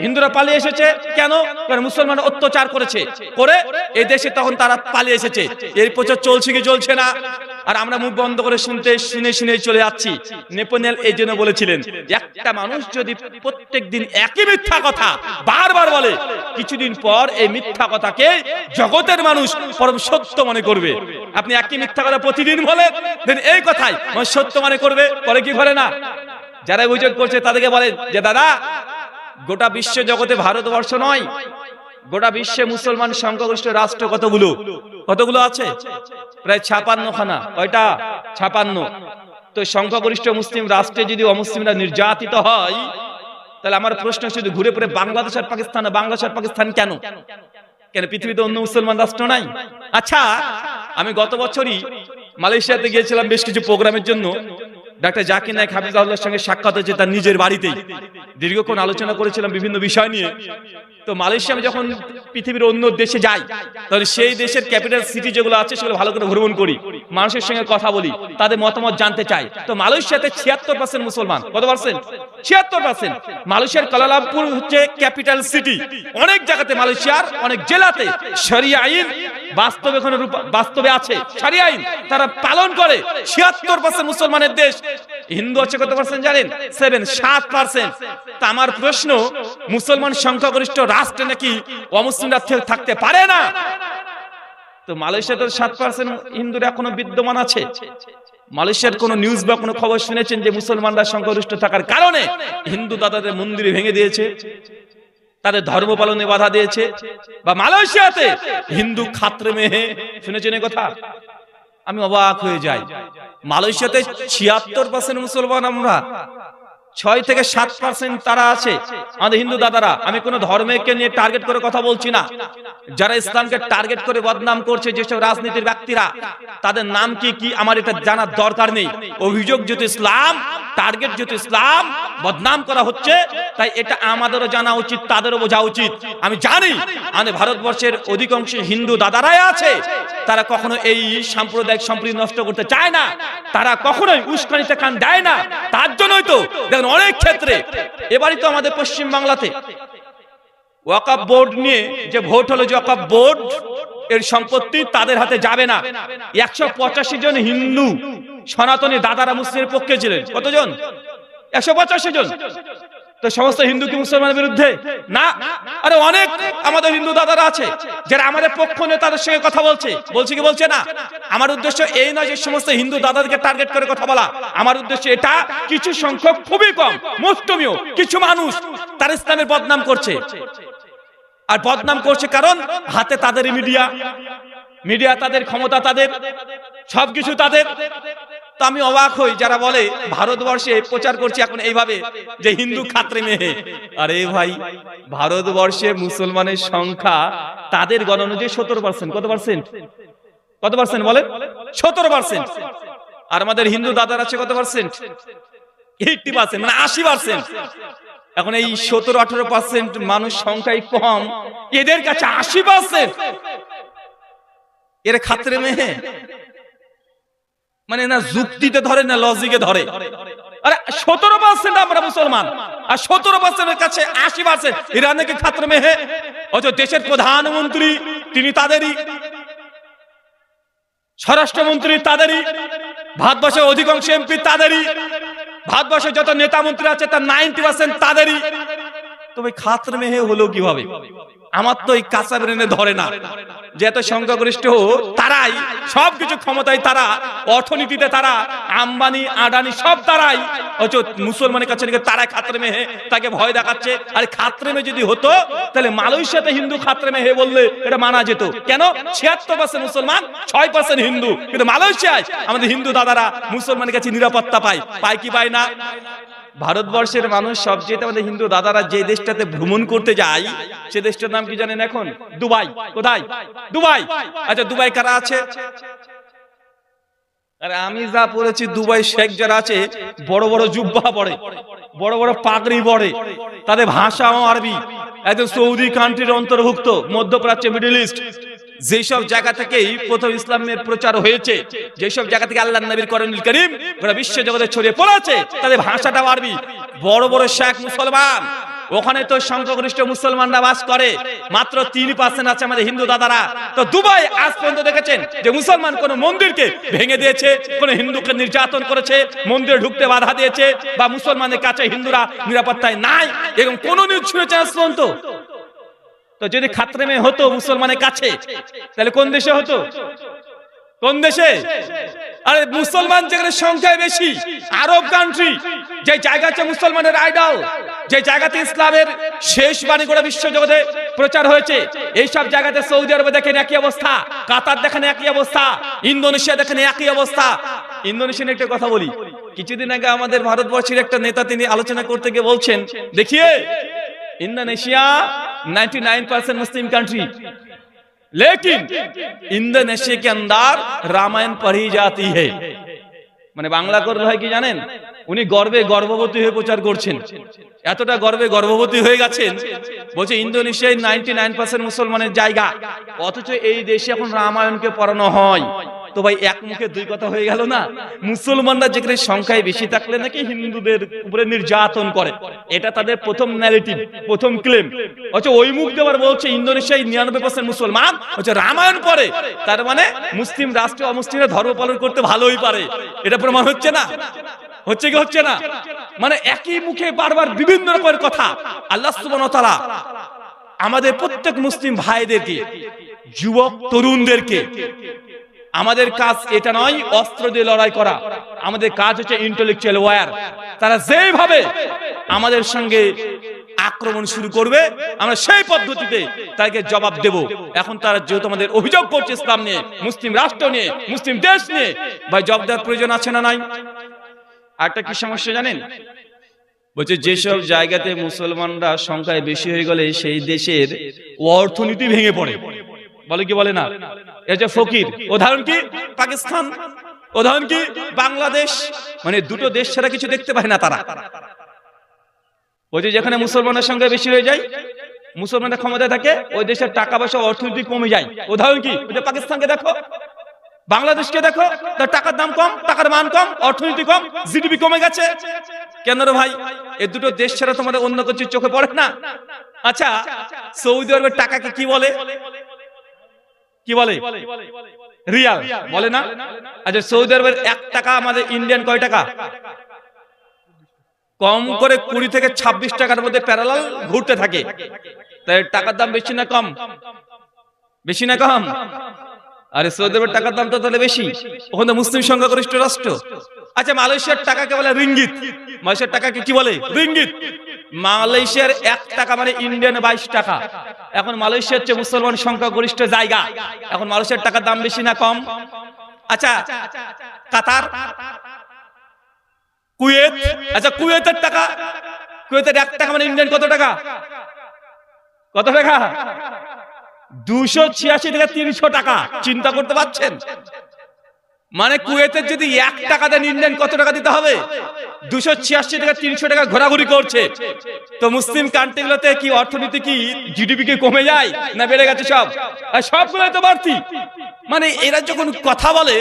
হিন্দুরা পালিয়ে এসেছে কেন? কারণ মুসলমান অত্যাচার করেছে, করে এই দেশে তখন তারা পালিয়ে এসেছে। এর প্রচার চলছে কি চলছে না? আর আমরা মুখ বন্ধ করে শুনে চলে যাচ্ছি। নেপোলিয়ন এই জন্য বলেছিলেন, একটা মানুষ যদি প্রত্যেক দিন একই মিথ্যা কথা বারবার বলে, কিছুদিন পর এই মিথ্যা কথাকে জগতের মানুষ পরম সত্য মনে করবে। আপনি একই মিথ্যা কথা প্রতিদিন বলেন, এই কথাই মানুষ সত্য মনে করবে, পরে কি করে না? যারা অভিযোগ করছে তাদেরকে বলেন যে দাদা, গোটা বিশ্ব জগতে ভারতবর্ষ নয়, গোটা বিশ্বে মুসলমান সংখ্যাগরিষ্ঠ রাষ্ট্র কতগুলো আছে? প্রায় 56খানা। কয়টা? 56। তো সংখ্যাগরিষ্ঠ মুসলিম রাষ্ট্রে যদি অমুসলিমরা নির্যাতিত হয়, তাহলে আমার প্রশ্ন শুধু ঘুরে পড়ে বাংলাদেশ আর পাকিস্তান, বাংলাদেশ আর পাকিস্তান কেন? পৃথিবীতে অন্য মুসলমান রাষ্ট্র নাই? আচ্ছা, আমি গত বছরই মালয়েশিয়াতে গিয়েছিলাম বেশ কিছু প্রোগ্রামের জন্য। ডাক্তার জাকির নায়েক হাফিজাহুল্লাহর সঙ্গে সাক্ষাৎ হয়েছে তার নিজের বাড়িতেই, দীর্ঘক্ষণ আলোচনা করেছিলাম বিভিন্ন বিষয় নিয়ে। তো মালয়েশিয়া আমি যখন পৃথিবীর অন্য দেশে যাই, তাহলে সেই দেশের ক্যাপিটাল সিটি যেগুলো আছে সেগুলো ভালো করে ভ্রমণ করি, মানুষের সঙ্গে কথা বলি, তাদের মতামত জানতে চাই। তো মালয়েশিয়াতে 76% মুসলমান। কত পার্সেন্ট? 76%। মালয়েশিয়ার কুয়ালালামপুর হচ্ছে ক্যাপিটাল সিটি। অনেক জায়গাতে মালয়েশিয়ার অনেক জেলাতে শরিয়া আইন বাস্তবে আছে, শরিয়া আইন তারা পালন করে। 76% মুসলমানের দেশ। হিন্দু আছে কত পার্সেন্ট জানেন? 7%। তা আমার প্রশ্ন, মুসলমান সংখ্যাগরিষ্ঠ রাষ্ট্রে নাকি অমুসলিমরা থাকতে পারে না? তো মালয়েশিয়াতে 7% হিন্দুরা এখনো বিদ্যমান আছে। মালয়েশিয়ার কোন নিউজ বা কোনো খবর শুনেছেন যে মুসলমানরা সংখ্যাগরিষ্ঠ থাকার কারণে হিন্দু দাদাদের মন্দির ভেঙে দিয়েছে, তাদের ধর্ম পালনে বাধা দিয়েছে? বা মালয়েশিয়াতে হিন্দু খাত্রে মেহে, শুনেছেন এই কথা? আমি অবাক হয়ে যাই। মালয়েশিয়াতে 76% মুসলমান, আমরা 6-7% তারা আছে আমাদের হিন্দু দাদারা। আমি কোন ধর্মকে নিয়ে টার্গেট করে কথা বলছি না। যারা ইসলামকে টার্গেট করে বদনাম করছে, যেসব রাজনীতির ব্যক্তিরা, তাদের নাম কি কি আমার এটা জানার দরকার নেই। অভিযোগ যেহেতু ইসলাম, টার্গেট যেহেতু ইসলাম, বদনাম করা হচ্ছে, তাই এটা আমাদেরও জানা উচিত, তাদেরও বোঝা উচিত। আমি জানি আমাদের ভারতবর্ষের অধিকাংশ হিন্দু দাদারাই আছে, তারা কখনো এই সাম্প্রদায়িক সম্প্রীতি নষ্ট করতে চায় না, তারা কখনোই উস্কানিতে কান দেয় না। তার জন্যই তো দেখেন অনেক ক্ষেত্রে, এবারই তো আমাদের পশ্চিম বাংলাতে ওয়াকফ বোর্ড নিয়ে যে ভোট হলো, যে ওয়াকফ বোর্ড এর সম্পত্তি তাদের হাতে যাবে না। 185 জন হিন্দু সনাতনী দাদারা মুসলিমের পক্ষে ছিলেন। কতজন? 185 জন। তো সমস্ত হিন্দু কি মুসলমানের বিরুদ্ধে? না। আরে অনেক আমাদের হিন্দু দাদারা আছে যারা আমাদের পক্ষ নিয়ে তাদের সঙ্গে কথা বলছে কি বলছে না? আমার উদ্দেশ্য এই নয় যে সমস্ত হিন্দু দাদাদেরকে টার্গেট করে কথা বলা। আমার উদ্দেশ্য এটা, কিছু সংখ্যক, খুবই কম, মুষ্টিমেয় কিছু মানুষ তারা ইসলামের বদনাম করছে। আর বদনাম করছে কারণ হাতে তাদের মিডিয়া তাদের, ক্ষমতা তাদের, সবকিছু তাদের। তো আমি অবাক হই যারা বলে ভারতবর্ষে প্রচার করছে এখন এইভাবে যে হিন্দু খাত্রে মেহে। আরে ভাই, ভারতবর্ষে মুসলমানের সংখ্যা তাদের গণনা অনুযায়ী 17%। কত পার্সেন্ট বলেন? 17%। আর আমাদের হিন্দু দাদার আছে কত পার্সেন্ট? 80%, মানে 80%। এখন এই 17-18% মানুষ সংখ্যাই কম, এদের কাছে 80%। এর খাত্রে মেহে, মানে না যুক্তিতে ধরে না লজিকে ধরে। আরে 17% আমরা মুসলমান, আর 17%-এর কাছে 80% এরা নাকি খাত্রে মেহে। অথচ দেশের প্রধানমন্ত্রী তিনি তাদেরই। স্বরাষ্ট্রমন্ত্রী তাদেরই, ভারতবর্ষের অধিকাংশ এমপি তাদেরই, ভারতবর্ষের যত নেতা মন্ত্রী আছে তার 90% তাদেরই। তবে খাতরে মেহে হলো কিভাবে? আমার তো এই কাঁচা ব্রেনে ধরে না যে এত সংখ্যাগরিষ্ঠ তারাই, সবকিছু ক্ষমতায় তারা, অর্থনীতিতে তারা, আম্বানি আদানি সব তারাই, মুসলমানের কাছে তারাই খাতরে মেহে তাকে ভয় দেখাচ্ছে। আর খাতরে মেয়ে যদি হতো তাহলে মালয়েশিয়াতে হিন্দু খাতরে মেহে বললে এটা মানা যেত। কেন? 76% মুসলমান, 6% হিন্দু। কিন্তু মালয়েশিয়ায় আমাদের হিন্দু দাদারা মুসলমানের কাছে নিরাপত্তা পায়, পায় কি পায় না? ভারতবর্ষের মানুষ সবচেয়ে আমাদের হিন্দু দাদারা যে দেশটাতে ভ্রমণ করতে যায় সে দেশটার নাম কি জানেন এখন? দুবাই। কোথায়? দুবাই। আচ্ছা, দুবাই কারা আছে? আরে আমি যা পড়েছি দুবাই শেখ যারা আছে বড় বড় জুব্বা পরে, বড় বড় পাগড়ি পরে, তাদের ভাষাও আরবি, একদম সৌদি কান্ট্রির অন্তর্ভুক্ত, মধ্যপ্রাচ্য, মিডল ইস্ট, যেসব জায়গা থেকেই প্রথম ইসলামের প্রচার হয়েছে, যেসব জায়গা থেকে আল্লাহর নবীর কোরআনুল কারীম গোটা বিশ্ব জগতে ছড়িয়ে পড়েছে, তাদের ভাষাটাও আরবি। বড় বড় শেখ মুসলমান, ওখানে তো সংখ্যাগরিষ্ঠ মুসলমানরা বাস করে, মাত্র 3% আছে আমাদের হিন্দু দাদারা। তো দুবাই আজ পর্যন্ত দেখেছেন যে মুসলমান কোন মন্দিরকে ভেঙে দিয়েছে, কোন হিন্দুকে নির্যাতন করেছে, মন্দিরে ঢুকতে বাধা দিয়েছে, বা মুসলমানের কাছে হিন্দুরা নিরাপত্তায় নাই, এরকম কোন নিউজ শুনেছেন আজ পর্যন্ত? তো যদি খাতরে মেয়ে হতো মুসলমানের কাছে তাহলে কোন দেশে হতো? কোন দেশে? আরে মুসলমান যেখানে সংখ্যায় বেশি, আরব কান্ট্রি, যে জায়গাতে মুসলমানের আইডল, যে জায়গাতে ইসলামের শেষ বাণী গোটা বিশ্ব জগতে প্রচার হয়েছে, এই সব জায়গাতে সৌদি আরবে দেখেন একই অবস্থা, কাতার দেখেন একই অবস্থা, ইন্দোনেশিয়া দেখেন একই অবস্থা। ইন্দোনেশিয়ার একটা কথা বলি, কিছুদিন আগে আমাদের ভারতবর্ষের একটা নেতা তিনি আলোচনা করতে গিয়ে বলছেন, দেখিয়ে इंडोनेशिया 99% मुस्लिम कंट्री, लेकिन इंडोनेशिया के अंदर रामायण पढ़ी जाती है। মানে বাংলা করলে হয় কি জানেন? উনি গর্বে গর্ভবতী হয়ে প্রচার করছেন, এতটা গর্বে গর্ভবতী হয়ে গেছেন, বলছে ইন্দোনেশিয়ায় 99% মুসলমানের জায়গা, অথচ এই দেশে এখন রামায়ণকে পড়ানো হয়। তো ভাই এক মুখে দুই কথা হয়ে গেল না? মুসলমানরা যেখানে সংখ্যায় বেশি থাকলে নাকি হিন্দুদের উপরে নির্যাতন করে, এটা তাদের প্রথম ন্যারেটিভ, প্রথম ক্লেম। অথচ ওই মুখ দিয়ে আবার বলছে ইন্দোনেশিয়ায় 99% মুসলমান, হচ্ছে রামায়ণ পড়ে, তার মানে মুসলিম রাষ্ট্র অমুসলিমরা ধর্ম পালন করতে ভালোই পারে। এটা প্রমাণ হচ্ছে না? হচ্ছে কি হচ্ছে না? মানে একই মুখে বারবার বিভিন্ন রকমের কথা। আল্লাহ সুবহানাহু ওয়া তাআলা আমাদের প্রত্যেক মুসলিম ভাইদেরকে, যুবক তরুণদেরকে, আমাদের কাজ এটা নয় অস্ত্র দিয়ে লড়াই করা, আমাদের কাজ হচ্ছে ইন্টেলেকচুয়াল ওয়্যার। তারা যেভাবে আমাদের সঙ্গে আক্রমণ শুরু করবে আমরা সেই পদ্ধতিতে তাকে জবাব দেব। এখন তারা যেহেতু আমাদের অভিযোগ করছে ইসলাম নিয়ে, মুসলিম রাষ্ট্র নিয়ে, মুসলিম দেশ নিয়ে, ভাই জবাব দেওয়ার প্রয়োজন আছে না নাই? আরেকটা কি সমস্যা জানেন? বলছে যেসব জায়গাতে মুসলমানরা সংখ্যায় বেশি হয়ে গেলে সেই দেশের অর্থনীতি ভেঙে পড়ে। বলে কি বলে না? এই যে ফকির, উদাহরণ কি পাকিস্তান, উদাহরণ কি বাংলাদেশ, মানে দুটো দেশ ছাড়া কিছু দেখতে পায় না তারা। ওই যে যেখানে মুসলমানের সংখ্যা বেশি হয়ে যায়, মুসলমানদের ক্ষমতায় থাকে, ওই দেশের টাকা পয়সা অর্থনীতি কমে যায়। উদাহরণ কি? পাকিস্তানকে দেখো, বাংলাদেশকে দেখো, তার টাকার দাম কম, টাকার মান কম, অর্থনীতি কম, জিডিপি কমে গেছে। কেন রে ভাই? এই দুটো দেশ ছাড়া তোমাদের অন্য কিছু চোখে পড়ে না? আচ্ছা, সৌদি আরবের টাকাকে কি বলে? কি বলে? রিয়াল বলে না? আচ্ছা, সৌদি আরবের 1 টাকা আমাদের ইন্ডিয়ান কয় টাকা? কম করে 20 থেকে 26 টাকার মধ্যে প্যারালাল ঘুরতে থাকে। তাই টাকার দাম বেশি না কম? বেশি না কম? আরে সৌদি আরবের টাকার দাম তো তাহলে বেশি, ওখানে তো মুসলিম সংখ্যাগরিষ্ঠ রাষ্ট্র। আচ্ছা, মালয়েশিয়ার টাকাকে বলে রিঙ্গিত। মালয়েশিয়ার টাকাকে কি বলে? রিঙ্গিত। মালয়েশিয়ার 1 টাকা মানে ইন্ডিয়ান 22 টাকা। এখন মালয়েশিয়া হচ্ছে মুসলমান সংখ্যাগরিষ্ঠ জায়গা, এখন মালয়েশিয়ার টাকার দাম বেশি না কম? আচ্ছা, কাতার, কুয়েত, আচ্ছা কুয়েতের টাকা, কুয়েতের 1 টাকা মানে ইন্ডিয়ান কত টাকা? কত টাকা? 286 থেকে 300 টাকা। চিন্তা করতে পারছেন? মানে কুয়েতের যদি 1 টাকা দেন ইন্ডিয়ান কত টাকা দিতে হবে? 286 থেকে 300 টাকা ঘোরাঘুরি করছে। তো মুসলিম কান্ট্রিগুলোতে কি অর্থনীতি, কি জিডিপি কি কমে যায় না বেড়ে গেছে? সব, আর সবগুলো তো বাড়তি। মানে এরা যখন কথা বলে,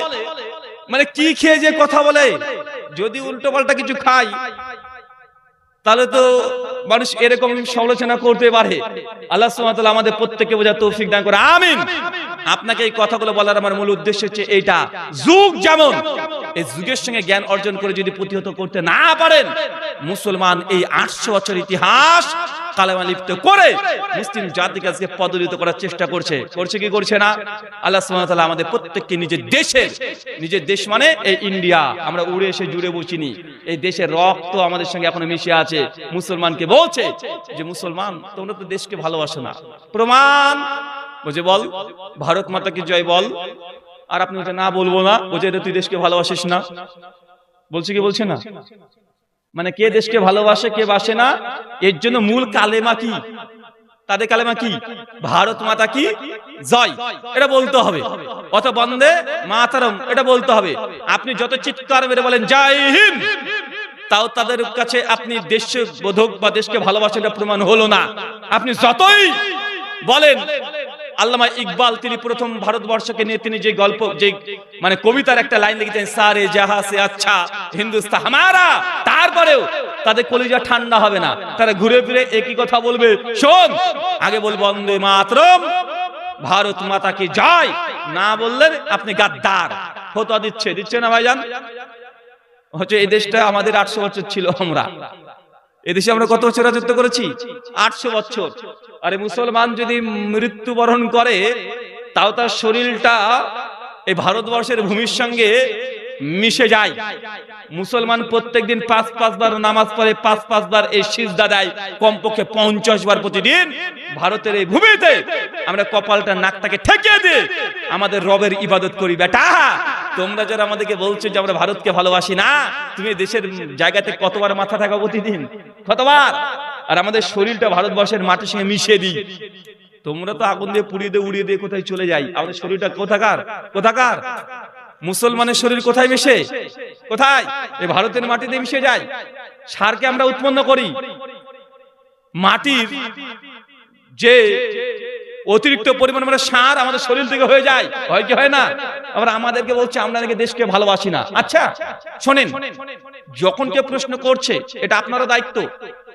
মানে কি খেয়ে যে কথা বলে, যদি উল্টো পাল্টা কিছু খায় তাহলে তো মানুষ এরকম সমালোচনা করতে পারে। আল্লাহ সুবহানাহু ওয়া তাআলা আমাদের প্রত্যেককে বোঝার তৌফিক দান করে, আমিন। আপনাকে এই কথাগুলো বলার আমার মূল উদ্দেশ্য হচ্ছে এইটা, যুগ যেমন এই যুগের সঙ্গে জ্ঞান অর্জন করে যদি প্রতিহত করতে না পারেন, মুসলমান এই 800 বছর ইতিহাস কালেমা লিপ্ত করে মুসলিম জাতিকে আজকে পদদলিত করার চেষ্টা করছে কি করছে না? আল্লাহ সুবহানাহু ওয়া তাআলা আমাদের প্রত্যেককে নিজের দেশ মানে এই ইন্ডিয়া, আমরা উড়ে এসে জুড়ে বসিনি, এই দেশের রক্ত আমাদের সঙ্গে এখনো মিশে আছে। মুসলমানকে বলছে যে মুসলমান তোমরা তো দেশকে ভালোবাসো না, প্রমাণ বুঝে বল, ভারত মাতা কি জয় বল। আর আপনি ওটা না বলবো না, বুঝে তুই দেশকে ভালোবাসিস না, বলছে কি বলছে না? মানে কে দেশকে ভালোবাসে কে বাসে না, এর জন্য মূল কালেমা কি, তাদের কালেমা কি? ভারত মাতা কি জয়, এটা বলতে হবে, অথবা বন্দে মাতরম এটা বলতে হবে। আপনি যত চিৎকার মেরে বলেন জয় হিন্দ, তাও তাদের কাছে আপনি দেশবোধক বা দেশকে ভালোবাসেন এটা প্রমাণ হলো না। আপনি যতই বলেন, আল্লামা ইকবাল তিনি প্রথম ভারতবর্ষকে নিয়ে তিনি যে গল্প, যে মানে কবিতার একটা লাইন লিখেছেন, সারে জাহা সে আচ্ছা হিন্দুস্তান হামারা, তারপরেও তাদের কলিজা ঠান্ডা হবে না, তারা ঘুরে ফিরে একই কথা বলবে, শোন আগে বলবো বন্দে মাতরম ভারত মাতা কি জয়, না বললেন আপনি গাদ্দার। ফতোয়া দিচ্ছে না ভাইজান? হচ্ছে এই দেশটা আমাদের 800 বছর ছিল, আমরা এদেশে আমরা কত বছর রাজত্ব করেছি? 800 বছর। আরে মুসলমান যদি মৃত্যুবরণ করে তাও তার শরীরটা এই ভারতবর্ষের ভূমির সঙ্গে মিশে যায়। মুসলমান প্রত্যেকদিন 5 বার নামাজ পড়ে, 5 বার এই সিজদা দেয়, কমপক্ষে 50 বার প্রতিদিন। ভারতের এই ভূমিতে আমরা কপালটা নাকটাকে ঠেকিয়ে দিয়ে আমাদের রবের ইবাদত করি। বেটা তোমরা যারা আমাদেরকে বলছো যে আমরা ভারতকে ভালোবাসি না, তুমি দেশের জায়গাতে কতবার মাথা থাকা প্রতিদিন, কতবার? আর আমাদের শরীরটা ভারতবর্ষের মাটির সঙ্গে মিশিয়ে দিই। তোমরা তো আগুন দিয়ে পুড়িয়ে দিয়ে উড়িয়ে দিয়ে কোথায় চলে যাই, আমাদের শরীরটা কোথাকার? মুসলমানের শরীর কোথায় মিশে? কোথায়? এই ভারতের মাটিতে মিশে যায়। সারকে আমরা উৎপন্ন করি, মাটির যে অতিরিক্ত পরিমাণ মানে সার আমাদের শরীর থেকে হয়ে যায়, হয় কি হয় না? আমরা আমাদেরকে বলছে আমরা নাকি দেশকে ভালোবাসি না। আচ্ছা শোনেন, যখন কেউ প্রশ্ন করছে এটা আপনারও দায়িত্ব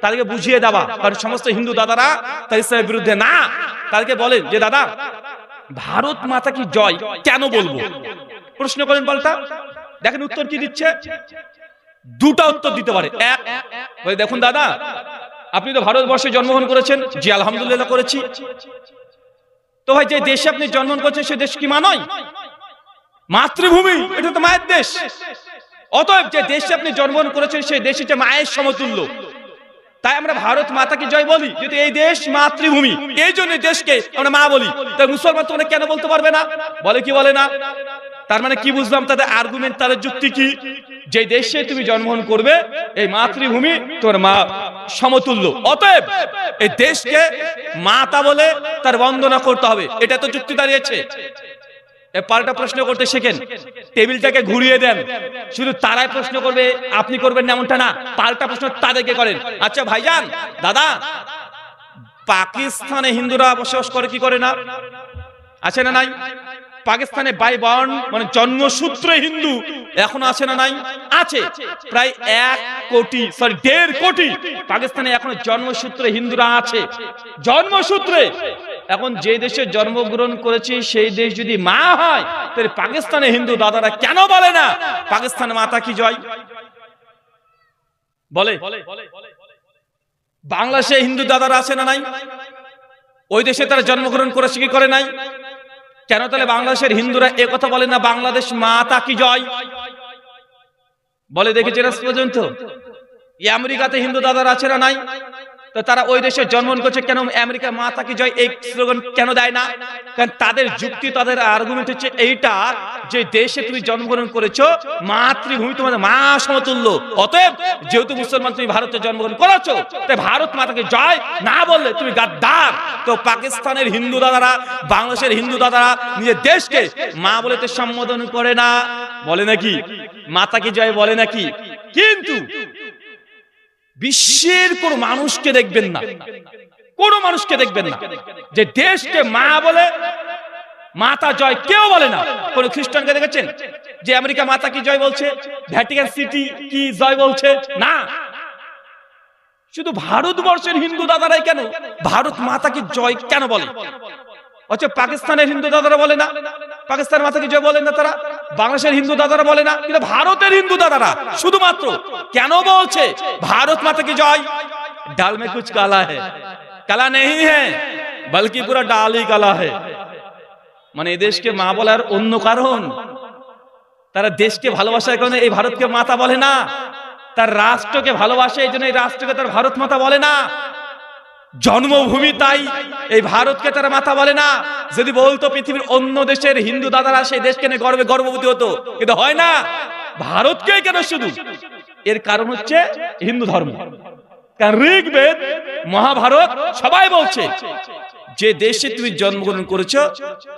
তাদেরকে বুঝিয়ে দেওয়া, কারণ সমস্ত হিন্দু দাদারা তার ইসলামের বিরুদ্ধে না, তাদেরকে বলেন যে দাদা ভারত মাতা কি জয় কেন বলবো, প্রশ্ন করেন পাল্টা, দেখেন উত্তর কি দিচ্ছে। দুটা উত্তর দিতে পারে। এক, দেখুন দাদা আপনি তো ভারতবর্ষে জন্মগ্রহণ করেছেন, জি আলহামদুলিল্লাহ করেছি। তো ভাই যে দেশে আপনি জন্মগ্রহণ করেছেন সে দেশ কি মা নয়? মাতৃভূমি, এটা তো মায়ের দেশ। অতএব যে দেশে আপনি জন্মগ্রহণ করেছেন সেই দেশ হচ্ছে মায়ের সমতুল্য। তাই আমরা ভারত মাতা কি জয় বলি, যদি এই দেশ মাতৃভূমি, এই জন্য দেশকে আমরা মা বলি। তাই মুসলমান তোমরা কেন বলতে পারবে না? বলে কি বলে না? তার মানে কি বুঝলাম তাদের আর্গুমেন্ট, তাদের যুক্তি কি? যে দেশে তুমি জন্মগ্রহণ করবে এই মাতৃভূমি তোমার মা সমতুল্য, অতএব এই দেশকে মাতা বলে তার বন্দনা করতে হবে, এটা তো যুক্তি দাঁড়িয়েছে। পাল্টা প্রশ্ন করতে শেখেন, টেবিলটাকে ঘুরিয়ে দেন, শুধু তারাই প্রশ্ন করবে আপনি করবেন না এমনটা না, পাল্টা প্রশ্ন তাদেরকে করেন। আচ্ছা ভাইজান দাদা, পাকিস্তানে হিন্দুরা বসবাস করে কি করে না? আছে না নাই? পাকিস্তানে বাই বর্ন মানে জন্মসূত্রে হিন্দু এখনো আছে না নাই? আছে। প্রায় 1.5 কোটি পাকিস্তানে এখনো জন্মসূত্রে হিন্দুরা আছে, জন্মসূত্রে। এখন যে দেশে জন্মগ্রহণ করেছে সেই দেশ যদি মা হয়, তাহলে পাকিস্তানে হিন্দু দাদারা কেন বলে না পাকিস্তান মাতা কি জয়? বলে। বাংলাদেশে হিন্দু দাদারা আছে না নাই? ওই দেশে তারা জন্মগ্রহণ করেছে কি করে নাই? কেন তাহলে বাংলাদেশের হিন্দুরা এ কথা বলে না বাংলাদেশ মাতা কি জয়? বলে দেখেছেন আজ পর্যন্ত? আমেরিকাতে হিন্দু দাদারা আছে না নাই? তো তারা ওই দেশে জন্মগ্রহণ করছে, কেন আমেরিকা মাতা কি জয় এই স্লোগান কেন দেয় না? কারণ তাদের যুক্তি, তাদের আর্গুমেন্ট হচ্ছে এইটা, যে দেশে তুমি জন্মগ্রহণ করেছো মাতৃভূমি তোমাদের মা সমতুল্য, অতএব যেহেতু মুসলমান তুমি ভারতে জন্মগ্রহণ করেছো, তাই ভারত মাতাকে জয় না বললে তুমি গাদ্দার। তো পাকিস্তানের হিন্দু দাদারা, বাংলাদেশের হিন্দু দাদারা নিজের দেশকে মা বলে তো সম্বোধন করে না, বলে নাকি মাতা কি জয় বলে নাকি? কিন্তু বিশ্বের কোন মানুষকে দেখবেন না, কোন মানুষকে দেখবেন না যে দেশকে মা বলে মাতা জয় কেউ বলে না। কোন খ্রিস্টানকে দেখেছেন যে আমেরিকা মাতা কি জয় বলছে, ভ্যাটিকান সিটি কি জয় বলছে? না। শুধু ভারতবর্ষের হিন্দু দাদারাই কেন ভারত মাতা কি জয় কেন বলে? অথচ পাকিস্তানের হিন্দু দাদারা বলে না, পাকিস্তান মাতা কি জয় বলেন না তারা, বাংলাদেশের হিন্দু দাদারা বলে না, কিন্তু ভারতের হিন্দু দাদারা শুধুমাত্র কেন বলছে ভারত মাতা কি জয়? ডাল মে কুছ কালা है, কালা नहीं है बल्कि पूरा डाल ही काला है। মানে এই দেশকে মা বলার অন্য কারণ, তারা দেশকে ভালোবাসার কারণে এই ভারতকে মাতা বলে না, তার রাষ্ট্রকে ভালোবাসে এই জন্য এই রাষ্ট্রকে তার ভারত মাতা বলে না। জন্মভূমি তাই এই ভারতকে তারা মাতা বলে না। যদি বলতো পৃথিবীর অন্য দেশের হিন্দু দাদারা সেই দেশকে নিয়ে গর্বে গর্ববতী হতো, কিন্তু হয় না। ভারতকে কেন শুধু? এর কারণ হচ্ছে হিন্দু ধর্ম। কারণ ঋগ্বেদ, মহাভারত সবাই বলছে যে দেশে তুমি জন্মগ্রহণ করেছো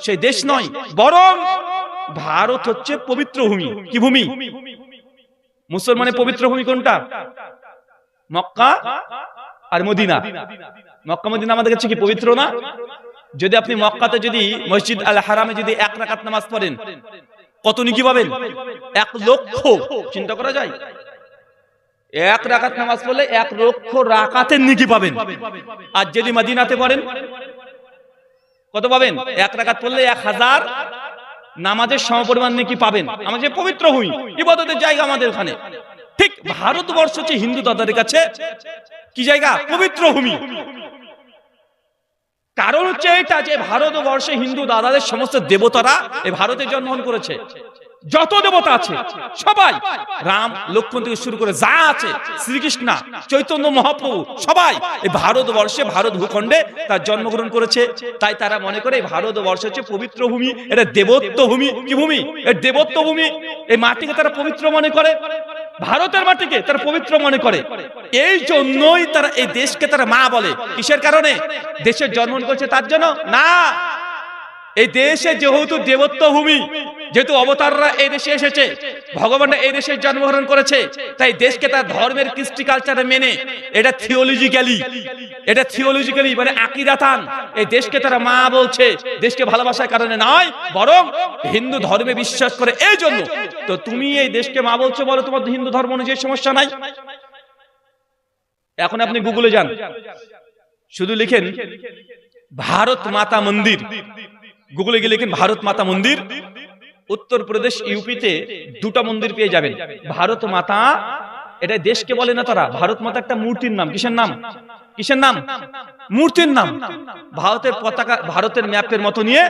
সেই দেশ নয়, বরং ভারত হচ্ছে পবিত্র ভূমি। কি ভূমি? মুসলমানের পবিত্র ভূমি কোনটা? মক্কা আর মদিনা। মক্কা মদিনা আমাদের কাছে কি পবিত্র না? যদি আপনি মক্কাতে যদি মসজিদ আল হারামে যদি 1 রাকাত নামাজ পড়েন কত নেকি পাবেন? 1 লক্ষ। চিন্তা করা যায়? 1 রাকাত নামাজ পড়লে 1 লক্ষ রাকাতের নেকি পাবেন। আর যদি মদিনাতে পড়েন কত পাবেন? 1 রাকাত পড়লে 1000 নামাজের সমপরিমাণ নেকি পাবেন। আমাদের পবিত্র ভূমি, ইবাদতের জায়গা আমাদের এখানে। ঠিক ভারতবর্ষ হচ্ছে হিন্দু দাদাদের কাছে কি জায়গা? পবিত্র ভূমি। কারণ হচ্ছে এটা যে ভারতবর্ষে হিন্দু দাদাদের সমস্ত দেবতারা এই ভারতে জন্মগ্রহণ করেছে। যত দেবতা আছে সবাই, রাম লক্ষ্মণ থেকে শুরু করে যা আছে, শ্রীকৃষ্ণ, চৈতন্য মহাপ্রভু সবাই এই ভারতবর্ষে, ভারত ভূখণ্ডে তার জন্মগ্রহণ করেছে। তাই তারা মনে করে এই ভারতবর্ষ হচ্ছে পবিত্র ভূমি, এটা দেবত্ব ভূমি। কি ভূমি? এর দেবত্ব ভূমি। এই মাটিকে তারা পবিত্র মনে করে, ভারতের মাটিকে তারা পবিত্র মনে করে। এই জন্যই তারা এই দেশকে তারা মা বলে। কিসের কারণে? দেশের জন্মগ্রহণ করেছে তার জন্য না। এই দেশে যেহেতু দেবত্ব ভূমি, যেহেতু অবতাররা এই দেশে এসেছে, ভগবানরা এই দেশে জন্মগ্রহণ করেছে, তাই দেশকে তার ধর্মের কৃষ্টি কালচারে মেনে এটা থিওলজিক্যালি মানে আকীদাতান এই দেশকে তারা মা বলছে। দেশকে ভালোবাসার কারণে নয়, বরং হিন্দু ধর্মে বিশ্বাস করে এই জন্য। তো তুমি এই দেশকে মা বলছো, বলো তোমার হিন্দু ধর্ম অনুযায়ী সমস্যা নাই। এখন আপনি গুগলে যান, শুধু লিখেন ভারত মাতা মন্দির, গুগলে গিয়ে লিখেন ভারত মাতা মন্দির, উত্তরপ্রদেশ ইউপিতে 2টা মন্দির পেয়ে যাবেন। ভারত মাতা, এটা দেশকে বলে না তারা, ভারত মাতা একটা মূর্তির নাম। কিসের নাম? কিসের নাম? মূর্তির নাম। ভারতের পতাকা, ভারতের ম্যাপের মতো নিয়ে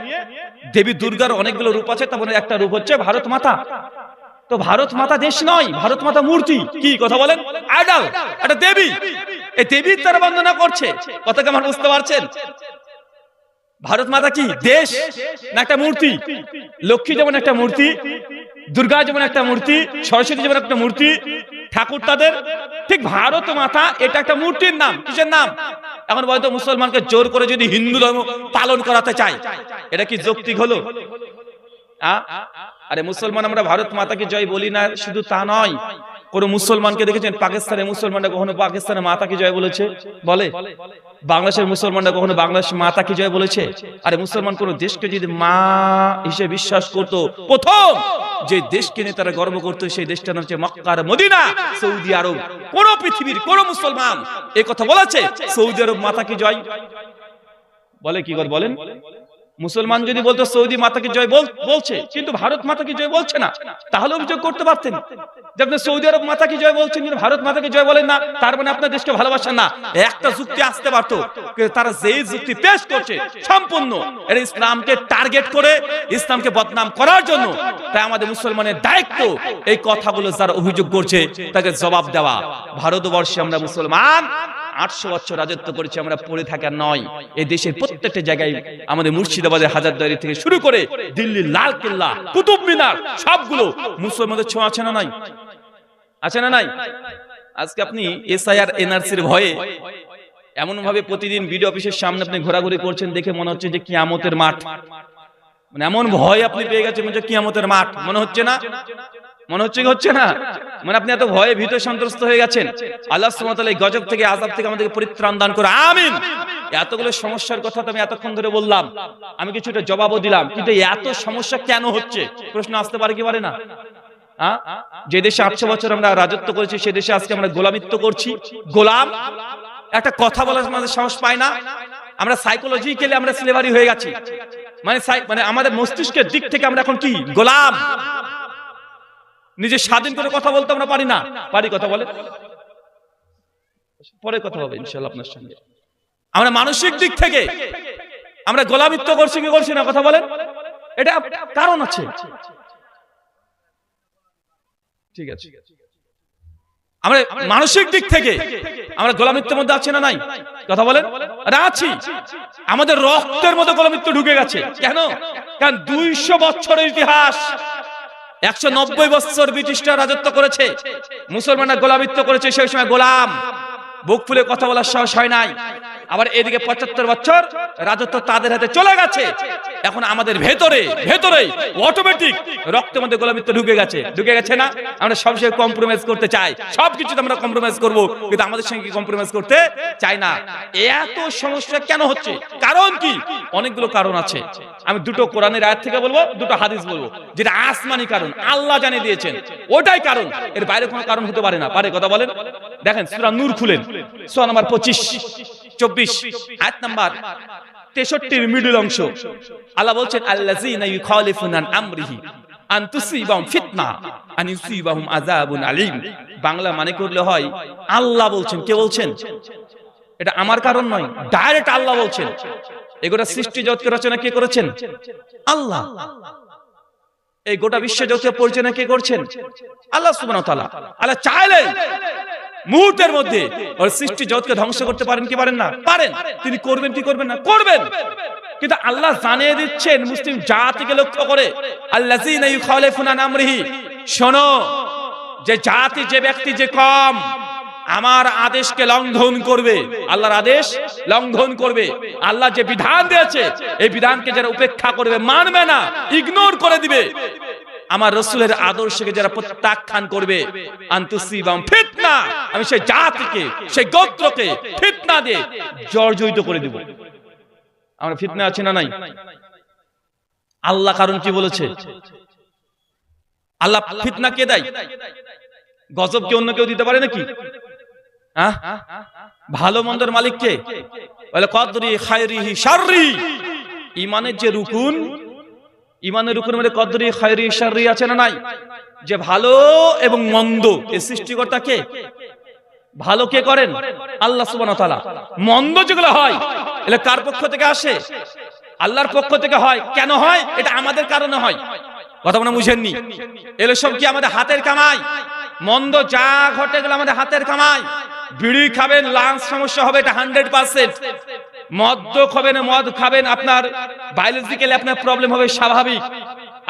দেবী দুর্গার অনেকগুলো রূপ আছে, তার মধ্যে একটা রূপ হচ্ছে ভারত মাতা। তো ভারত মাতা দেশ নয়, ভারত মাতা মূর্তি। কি কথা বলেন? আইডল, একটা দেবী। এই দেবীর তারা বন্দনা করছে। কথা কেমন বুঝতে পারছেন? ভারত মাতা কি দেশ না একটা মূর্তি? লক্ষ্মী যেমন একটা মূর্তি, দুর্গা যেমন একটা মূর্তি, সরস্বতী যেমন একটা মূর্তি, ঠাকুর তাদের, ঠিক ভারত মাতা এটা একটা মূর্তির নাম। কিসের নাম? এখন বলতো মুসলমানকে জোর করে যদি হিন্দু ধর্ম পালন করাতে চায়, এটা কি যৌক্তিক হলো? আরে মুসলমান আমরা ভারত মাতাকে জয় বলি না, শুধু তা নয়, কোন মুসলমানকে দেখেছেন পাকিস্তানের মুসলমানরা কখনো পাকিস্তানের মাতা কি জয় বলেছে? বলে? বাংলাদেশের মুসলমানরা কখনো বাংলাদেশ মাতা কি জয় বলেছে? আরে মুসলমান কোন দেশকে যদি মা হিসেবে বিশ্বাস করত, প্রথম যে দেশকে নিয়ে তারা গর্ব করতো সেই দেশটার নাম হচ্ছে মক্কা আর মদিনা, সৌদি আরব। কোন পৃথিবীর কোন মুসলমান এই কথা বলেছে সৌদি আরব মাতা কি জয় বলে? কি করে বলেন? মুসলমান যদি বলতো সৌদি মাতা কি জয় বলছে, কিন্তু ভারত মাতা কি জয় বলছে না, তাহলে অভিযোগ করতে পারতেন যে আপনি সৌদি আরব মাতা কি জয় বলছেন কিন্তু ভারত মাতা কি জয় বলেন না, তার মানে আপনার দেশকে ভালোবাসেন না। একটা যুক্তি আসতে পারতো, তারা যেই যুক্তি পেশ করছে সম্পূর্ণ এটা ইসলামকে টার্গেট করে, ইসলামকে বদনাম করার জন্য। তাই আমাদের মুসলমানের দায়িত্ব এই কথাগুলো যারা অভিযোগ করছে তাকে জবাব দেওয়া। ভারতবর্ষে আমরা মুসলমান 800 বছর রাজত্ব করেছি, আমরা পড়ে থাকা নয়। এই দেশের প্রত্যেকটা জায়গায় আমাদের মুর্শিদাবাদের হাজারদুয়ারি থেকে শুরু করে দিল্লির লাল কেল্লা, কুতুব মিনার, সবগুলো মুসলমানদের ছোঁয়া আছে না নাই? আছে না নাই? আজকে আপনি এসআইআর এনআরসির ভয়ে এমন ভাবে প্রতিদিন বিডিও অফিসের সামনে আপনি ঘোরাঘুরি করছেন, দেখে মনে হচ্ছে যে কিয়ামতের মাঠ। মানে এমন ভয় আপনি পেয়ে গেছেন যে কিয়ামতের মাঠ মনে হচ্ছে না? মনে হচ্ছে কি হচ্ছে না? মানে আপনি এত ভয়ে ভীত সন্ত্রস্ত হয়ে গেছেন। আল্লাহ সুবহানাহু ওয়া তাআলা এই গজব থেকে, আযাব থেকে আমাদেরকে পরিত্রাণ দান করে, আমিন। এতগুলো সমস্যার কথা তো আমি এতক্ষণ ধরে বললাম, আমি কিছুটা জবাবও দিলাম, কিন্তু এত সমস্যা কেন হচ্ছে প্রশ্ন আসতে পারে কি পারে না? যে দেশে 800 বছর আমরা রাজত্ব করেছি সে দেশে আজকে আমরা গোলামিত্ব করছি। গোলাম একটা কথা বলার আমাদের সাহস পায় না। আমরা সাইকোলজিক্যালি আমরা স্লেভারি হয়ে গেছি, মানে আমাদের মস্তিষ্কের দিক থেকে আমরা এখন কি গোলাম। নিজে স্বাধীন করে কথা বলতে আমরা পারি না। পারি কথা বলে? পরে কথা হবে ইনশাআল্লাহ আপনার সঙ্গে। আমরা মানসিক দিক থেকে আমরা গোলামিত্ব করছি কি করছি না কথা বলেন? এটা কারণ আছে, ঠিক আছে। আমরা মানসিক দিক থেকে আমরা গোলামিত্বের মধ্যে আছি না নাই? কথা বলেন। আছি। আমাদের রক্তের মধ্যে গোলামিত্ব ঢুকে গেছে। কেন? কারণ 200 বছরের ইতিহাস, 190 বছর ব্রিটিশরা রাজত্ব করেছে, মুসলমানরা গোলামিত্ব করেছে। সেই সময় গোলাম, বুক ফুলে কথা বলার সাহস হয় নাই। আবার এদিকে 75 বছর রাজত্ব তাদের হাতে চলে গেছে। এখন আমাদের ভেতরেই অটোমেটিক রক্তের মধ্যে গোলামিত্ব ঢুকে গেছে না? আমরা সবসময় কম্প্রোমাইজ করতে চাই, সবকিছুতে আমরা কম্প্রোমাইজ করব, কিন্তু আমাদের সঙ্গে কম্প্রোমাইজ করতে চাই না। এত সমস্যা কেন হচ্ছে? কারণ কি? অনেকগুলো কারণ আছে। আমি দুটো কোরআনের আয়াত থেকে বলবো, দুটো হাদিস বলবো। যেটা আসমানি কারণ, আল্লাহ জানিয়ে দিয়েছেন, ওটাই কারণ। এর বাইরে কোনো কারণ হতে পারে না। পারে কথা বলেন? দেখেন সূরা নূর খুলেন, সূরা নাম্বার 25-24 আয়াত নাম্বার 63 মিডল অংশ। আল্লাহ বলছেন আল্লাযীনা ইউখালিফুনা আন আমরিহি আন তুসিবাহুম ফিতনা আন ইউসিবাহুম আযাবুন আলীম। বাংলা মানে করলে হয় আল্লাহ বলছেন। কে বলছেন? এটা আমার কারণ নয়, ডাইরেক্ট আল্লাহ বলছেন। এগোটা সৃষ্টি জগৎকে রচনা কে করেছেন? আল্লাহ। এই গোটা বিশ্ব জগৎকে পরিচালনা কে করছেন? আল্লাহ সুবহানাহু ওয়া তাআলা। আল্লাহ চাইলে মুহূর্তের মধ্যে ওর সৃষ্টি জগৎকে ধ্বংস করতে পারেন কি পারেন না? পারেন। তিনি করবেন কি করবেন না? করবেন। কিন্তু আল্লাহ জানিয়ে দিচ্ছেন মুসলিম জাতিকে লক্ষ্য করে, আল্লাযীনা ইউখালিফুনা আন আমরিহি, শোনো, যে জাতি, যে ব্যক্তি, যে কম আমার আদেশকে লঙ্ঘন করবে, আল্লাহর আদেশ লঙ্ঘন করবে, আল্লাহ যে বিধান দিয়েছে এই বিধানকে যারা উপেক্ষা করবে, মানবে না, ইগনোর করে দিবে, আমার রাসূলের আদর্শকে যারা প্রত্যাখ্যান করবে, আনতুসিবাম ফিতনা, আমি সেই জাতিকে, সেই গোত্রকে ফিতনা দিয়ে জর্জরিত করে দেব। আমরা ফিতনা আছি না নাই? আল্লাহ কারণ কি বলেছে? আল্লাহ ফিতনা কে দেয়? গজব কি অন্য কেউ দিতে পারে নাকি? ভালো মন্দের মালিক কে? বলে কদরি খায়রিহি শাররি। ঈমানের যে রুকুন, ঈমানের রুকুনের মধ্যে কদরি খায়রি শাররি আছে না নাই? যে ভালো এবং মন্দ এর সৃষ্টিকর্তা কে? ভালো কে করেন? আল্লাহ সুবহানাহু ওয়া তাআলা। মন্দ যেগুলো হয় এটা কার পক্ষ থেকে আসে? আল্লাহর পক্ষ থেকে হয়। কেন হয়? এটা আমাদের কারণে হয়। কথা মনে বুঝেননি? এগুলো সব কি আমাদের হাতের কামাই? মন্দ যা ঘটে গেল আমাদের হাতের কামাই। বিড়ি খাবেন, লাংস সমস্যা হবে, এটা 100%। মদ খাবেন, মদ খাবেন, আপনার বায়োলজিক্যালি আপনার প্রবলেম হবে, স্বাভাবিক।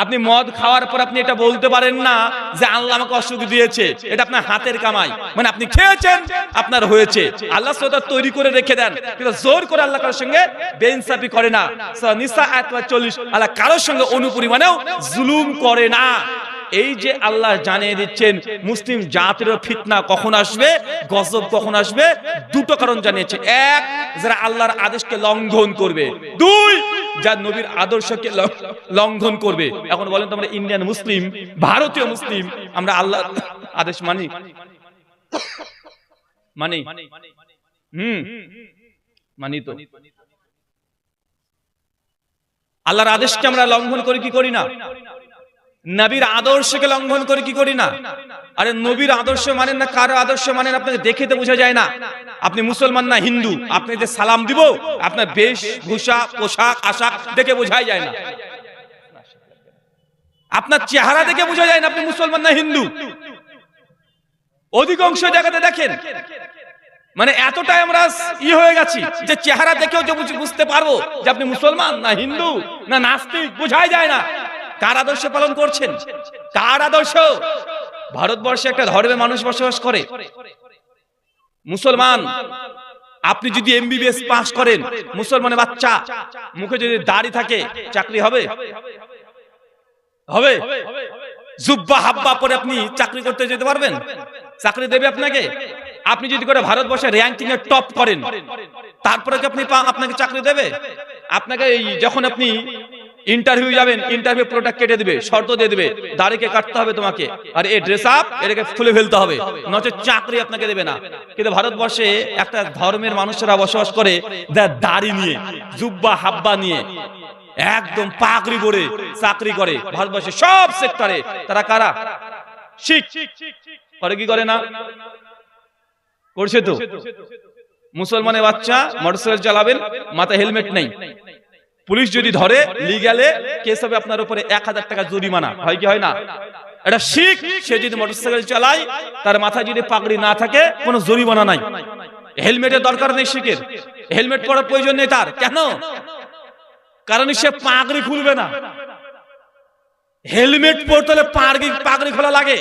আপনি মদ খাওয়ার পর আপনি এটা বলতে পারেন না যে আল্লাহ আমাকে অসুখ দিয়েছে, এটা আপনার হাতের কামাই। মানে আপনি খেয়েছেন, আপনার হয়েছে। আল্লাহ সেটা তৈরি করে রেখে দেন, কিন্তু জোর করে আল্লাহ কারোর সঙ্গে বেইনসাফি করে না। সূরা নিসা আয়াত 40, আল্লাহ কারোর সঙ্গে অনুপরিমাণেও জুলুম করে না। এই যে আল্লাহ জানিয়ে দিচ্ছেন মুসলিম জাতির ফিতনা কখন আসবে, গজব কখন আসবে, দুটো কারণ জানিয়েছে। এক, যারা আল্লাহর আদেশকে লঙ্ঘন করবে। দুই, যারা নবীর আদর্শকে লঙ্ঘন করবে। এখন বলেন তো, আমরা ইন্ডিয়ান মুসলিম, ভারতীয় মুসলিম, আমরা আল্লাহর আদেশ মানি? মানি তো। আল্লাহর আদেশকে আমরা লঙ্ঘন করি কি করি না? নবীর আদর্শকে লঙ্ঘন করে কি করি না? আরে নবীর আদর্শ মানেন না কারো আদর্শ মানেন, আপনাকে দেখে তো বোঝা যায় না আপনি মুসলমান না হিন্দু। আপনি যে সালাম দিব, আপনার বেশভূষা, পোশাক, আশাক দেখে বোঝাই যায় না। আপনার চেহারা দেখে বোঝা যায় না আপনি মুসলমান না হিন্দু। অধিকাংশ জায়গাতে দেখেন, মানে এতটাই আমরা হয়ে গেছি যে চেহারা দেখেও যে বুঝতে পারবো যে আপনি মুসলমান না হিন্দু না নাস্তিক, বোঝাই যায় না। কার আদর্শ পালন করছেন? কার আদর্শ? ভারতবর্ষে একটা ধর্মের মানুষ বসবাস করে, মুসলমান। আপনি যদি এমবিবিএস পাস করেন, মুসলমানের বাচ্চা, মুখে যদি দাড়ি থাকে, চাকরি হবে? হবে? জুব্বা হাব্বা পরে আপনি চাকরি করতে যেতে পারবেন? চাকরি দেবে আপনাকে? আপনি যদি করে ভারতবর্ষের র্যাঙ্কিং এ টপ করেন, তারপরে কি আপনাকে চাকরি দেবে? আপনাকে যখন আপনি ইন্টারভিউ যাবেন, ইন্টারভিউ প্রোডাক্ট কেটে দিবে, শর্ত দিয়ে দিবে দাড়িকে কাটতে হবে তোমাকে, আর এই ড্রেস আপ এটাকে খুলে ফেলতে হবে, নচেত চাকরি আপনাকে দেবে না। কিন্তু ভারতবর্ষে একটা ধর্মের মানুষেরা বসবাস করে দাড়ি নিয়ে, জুব্বা হাব্বা নিয়ে, একদম পাগড়ি পরে চাকরি করে ভারতবর্ষে সব সেক্টরে। তারা কারা? শিখ করে কি করে না? করছে তো। মুসলমানের বাচ্চা মোটরসাইকেল চালাবেন, মাথায় হেলমেট নেই, পুলিশ যদি ধরে লিগ্যালে কেস হবে আপনার উপরে 1000 টাকা জরিমানা, হয় কি হয় না? এটা শিখ, সে যদি মোটরসাইকেল চালায় তার মাথায় যদি পাগড়ি না থাকে কোনো জরিমানা নাই। হেলমেটের দরকার নেই শিখের, হেলমেট পরার প্রয়োজন নেই তার। কেন? কারণ সে পাগড়ি খুলবে না। হেলমেট পরতে হলে পাগড়ি খোলা লাগে।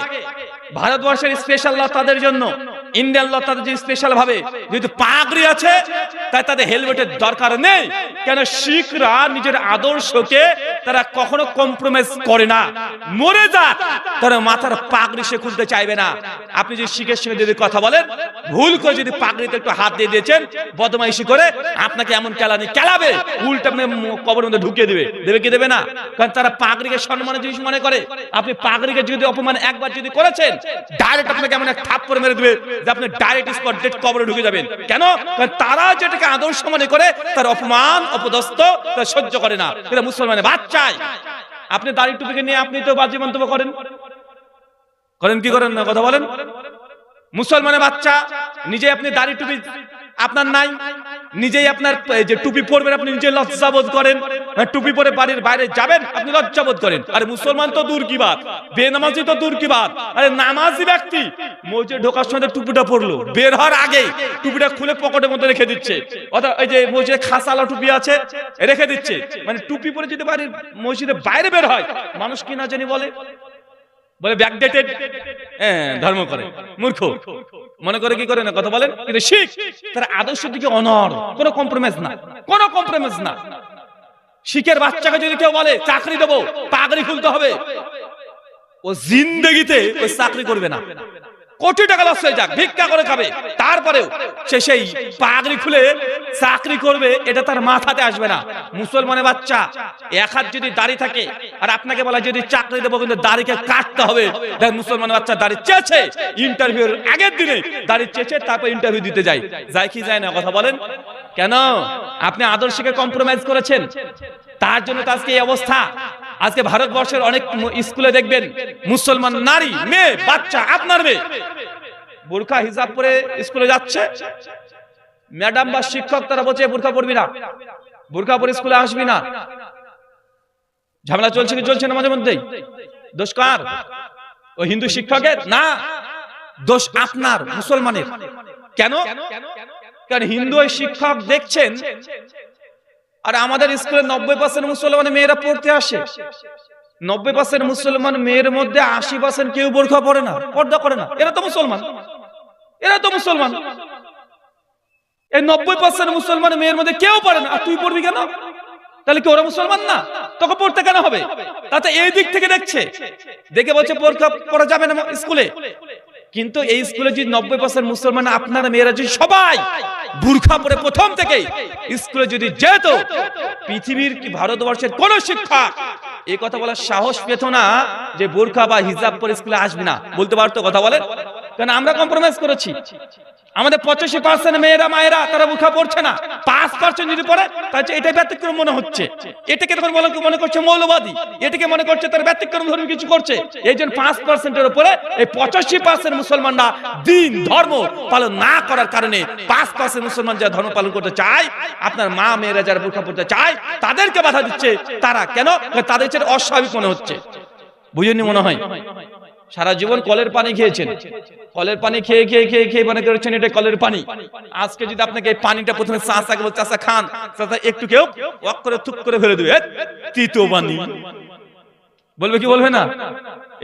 ভারতবর্ষের স্পেশাল ল তাদের জন্য, ইন্ডিয়ান ল তাদের যে স্পেশাল ভাবে, যেহেতু পাগড়ি আছে তাই তাদের হেলমেটের দরকার নেই। কেন? শিখরা নিজের আদর্শকে তারা কখনো কম্প্রোমাইজ করে না, মরে যাক তারা মাথার পাগড়ি সে খুলতে চাইবে না। আপনি যদি শিখের সঙ্গে যদি কথা বলেন, ভুল করে যদি পাগড়িতে একটু হাত দিয়ে দিয়েছেন, বদমাইশি করে আপনাকে এমন কেলাবে, উল্টা আপনি কবরের মধ্যে ঢুকিয়ে দিবে। দেবে কি দেবে না? কারণ তারা পাগড়িকে সম্মানের জিনিস মনে করে। আপনি পাগড়িকে যদি অপমান একবার যদি করেছেন, ডাইরেক্ট আপনাকে এমন এক থাপ্পড় মেরে দিবে যে আপনি ডাইরেক্ট স্পট ডেড কবরে ঢুকে যাবেন। কেন? কারণ তারা যেটাকে আদর্শ মনে করে তার অপমান অপদস্থ তা সহ্য করে না। এটা মুসলমানের বাচ্চাই। আপনি দাড়ি টুপিকে নিয়ে আপনি তো বাজে মন্তব্য করেন কি করেন না? কথা বলেন। মুসলমানের বাচ্চা নিজে আপনি দাড়ি টুপি আপনার নাই, নিজেই আপনার যে টুপি পরবেন আপনি নিজে লজ্জাবোধ করেন, টুপি পরে বাড়ির বাইরে যাবেন আপনি লজ্জাবোধ করেন। আরে মুসলমান তো দূর কি বাত, বেনামাজি তো দূর কি বাত। আরে নামাজি ব্যক্তি মসজিদে ঢোকার সময় টুপিটা পরলো, বের হওয়ার আগে টুপিটা খুলে পকেটের মধ্যে রেখে দিচ্ছে, অর্থাৎ এই যে মসজিদে খাসালা টুপি আছে রেখে দিচ্ছে। মানে টুপি পরে যদি বাড়ির মসজিদে বাইরে বের হয়, মানুষ কি না জানি বলে ব্যাকডেটেড ধর্ম করে, মূর্খ মনে করে কি করে না? কথা বলেন। কিন্তু শিখ তার আদর্শের দিকে অনড়, কোনো কম্প্রোমাইজ না, কোনো কম্প্রোমাইজ না। শিখের বাচ্চাকে যদি কেউ বলে চাকরি দেবো, পাগড়ি খুলতে হবে, ও জিন্দেগিতে ওই চাকরি করবে না। কোটি টাকা লস হয়ে যাক, ভিক্ষা করে খাবে, তারপরেও সে সেই পাগড়ি খুলে চাকরি করবে, এটা তার মাথাতে আসবে না। মুসলমানের বাচ্চা এক হাত যদি দাড়ি থাকে আর আপনাকে বলা যদি চাকরি দেবো কিন্তু দাড়িকে কাটতে হবে, মুসলমানের বাচ্চা দাড়ি চেয়েছে, ইন্টারভিউর আগের দিনে দাড়ি চেয়েছে, তারপর ইন্টারভিউ দিতে যায় কি যায় না? কথা বলেন। কেন? আপনি আদর্শকে কম্প্রোমাইজ করেছেন, তার জন্য তো আজকে এই অবস্থা। আজকে ভারতবর্ষের অনেক স্কুলে দেখবেন মুসলমান নারী, মেয়ে, বাচ্চা, আপনার মেয়ে বোরকা হিজাব পরে স্কুলে যাচ্ছে, ম্যাডাম বা শিক্ষক তারা বলছে বোরকা পরবি না, বোরকা পরে স্কুলে আসবি না। ঝামেলা চলছে কি চলছে না? মাঝে মধ্যেই দোষ কার? ও হিন্দু শিক্ষকের না, দোষ আপনার মুসলমানের। কেন? কারণ হিন্দু ওই শিক্ষক দেখছেন আর আমাদের স্কুলে 90% মুসলমান মেয়েরা পড়তে আসে, 90% মুসলমান মেয়ের মধ্যে 80% কেউ বোরকা পরে না, পর্দা করে না। এরা তো মুসলমান, এরা তো মুসলমান। এই 90% মুসলমান মেয়ের মধ্যে কেউ পড়ে না, আর তুই পড়বি কেন? তাহলে কি ওরা মুসলমান না? তোকে পড়তে কেন হবে? তাতে এই দিক থেকে দেখছে, দেখে বলছে বোরকা পরা যাবে না স্কুলে। কিন্তু এই স্কুলে যদি 90% মুসলমান আপনারা মেয়েরা যদি সবাই বুরখা পরে প্রথম থেকে স্কুলে যদি যেত, পৃথিবীর কি ভারতবর্ষের কোন শিক্ষক এই কথা বলার সাহস পেত না যে বোরখা বা হিজাব পরে স্কুলে আসবে না, বলতে পারতো? কথা বলেন। কারণ আমরা কম্প্রোমাইজ করেছি। আমাদের 85% মেয়েরা মায়েরা তারা বোরখা পরছে না, 5% যদি পরে তাহলে এটাই ব্যতিক্রম মনে হচ্ছে। এটাকে তখন মনে করছে মৌলবাদী, এটাকে মনে করছে তার ব্যতিক্রম ধর্মী কিছু করছে। এই জন্য 5%-এর উপরে এই 85% মুসলমানরা দিন ধর্ম পালন না করার কারণে 5% মুসলমান যারা ধর্ম পালন করতে চায়, আপনার মা মেয়েরা যারা বোরখা পরতে চায় তাদেরকে বাধা দিচ্ছে। তারা কেন? তাদের চেয়ে অস্বাভাবিক মনে হচ্ছে। বুঝেননি মনে হয়? সারা জীবন কলের পানি খেয়েছেন, কলের পানি খেয়ে খেয়ে খেয়ে খেয়ে মনে করেছেন এটা কলের পানি। আজকে যদি আপনাকে এই পানিটা প্রথমে চাষাকে বলতে চাষা খান, চাষা একটু কেউ ওয়াক করে থুক করে ফেলে দেবে, তিতো পানি বলবে কি বলবে না?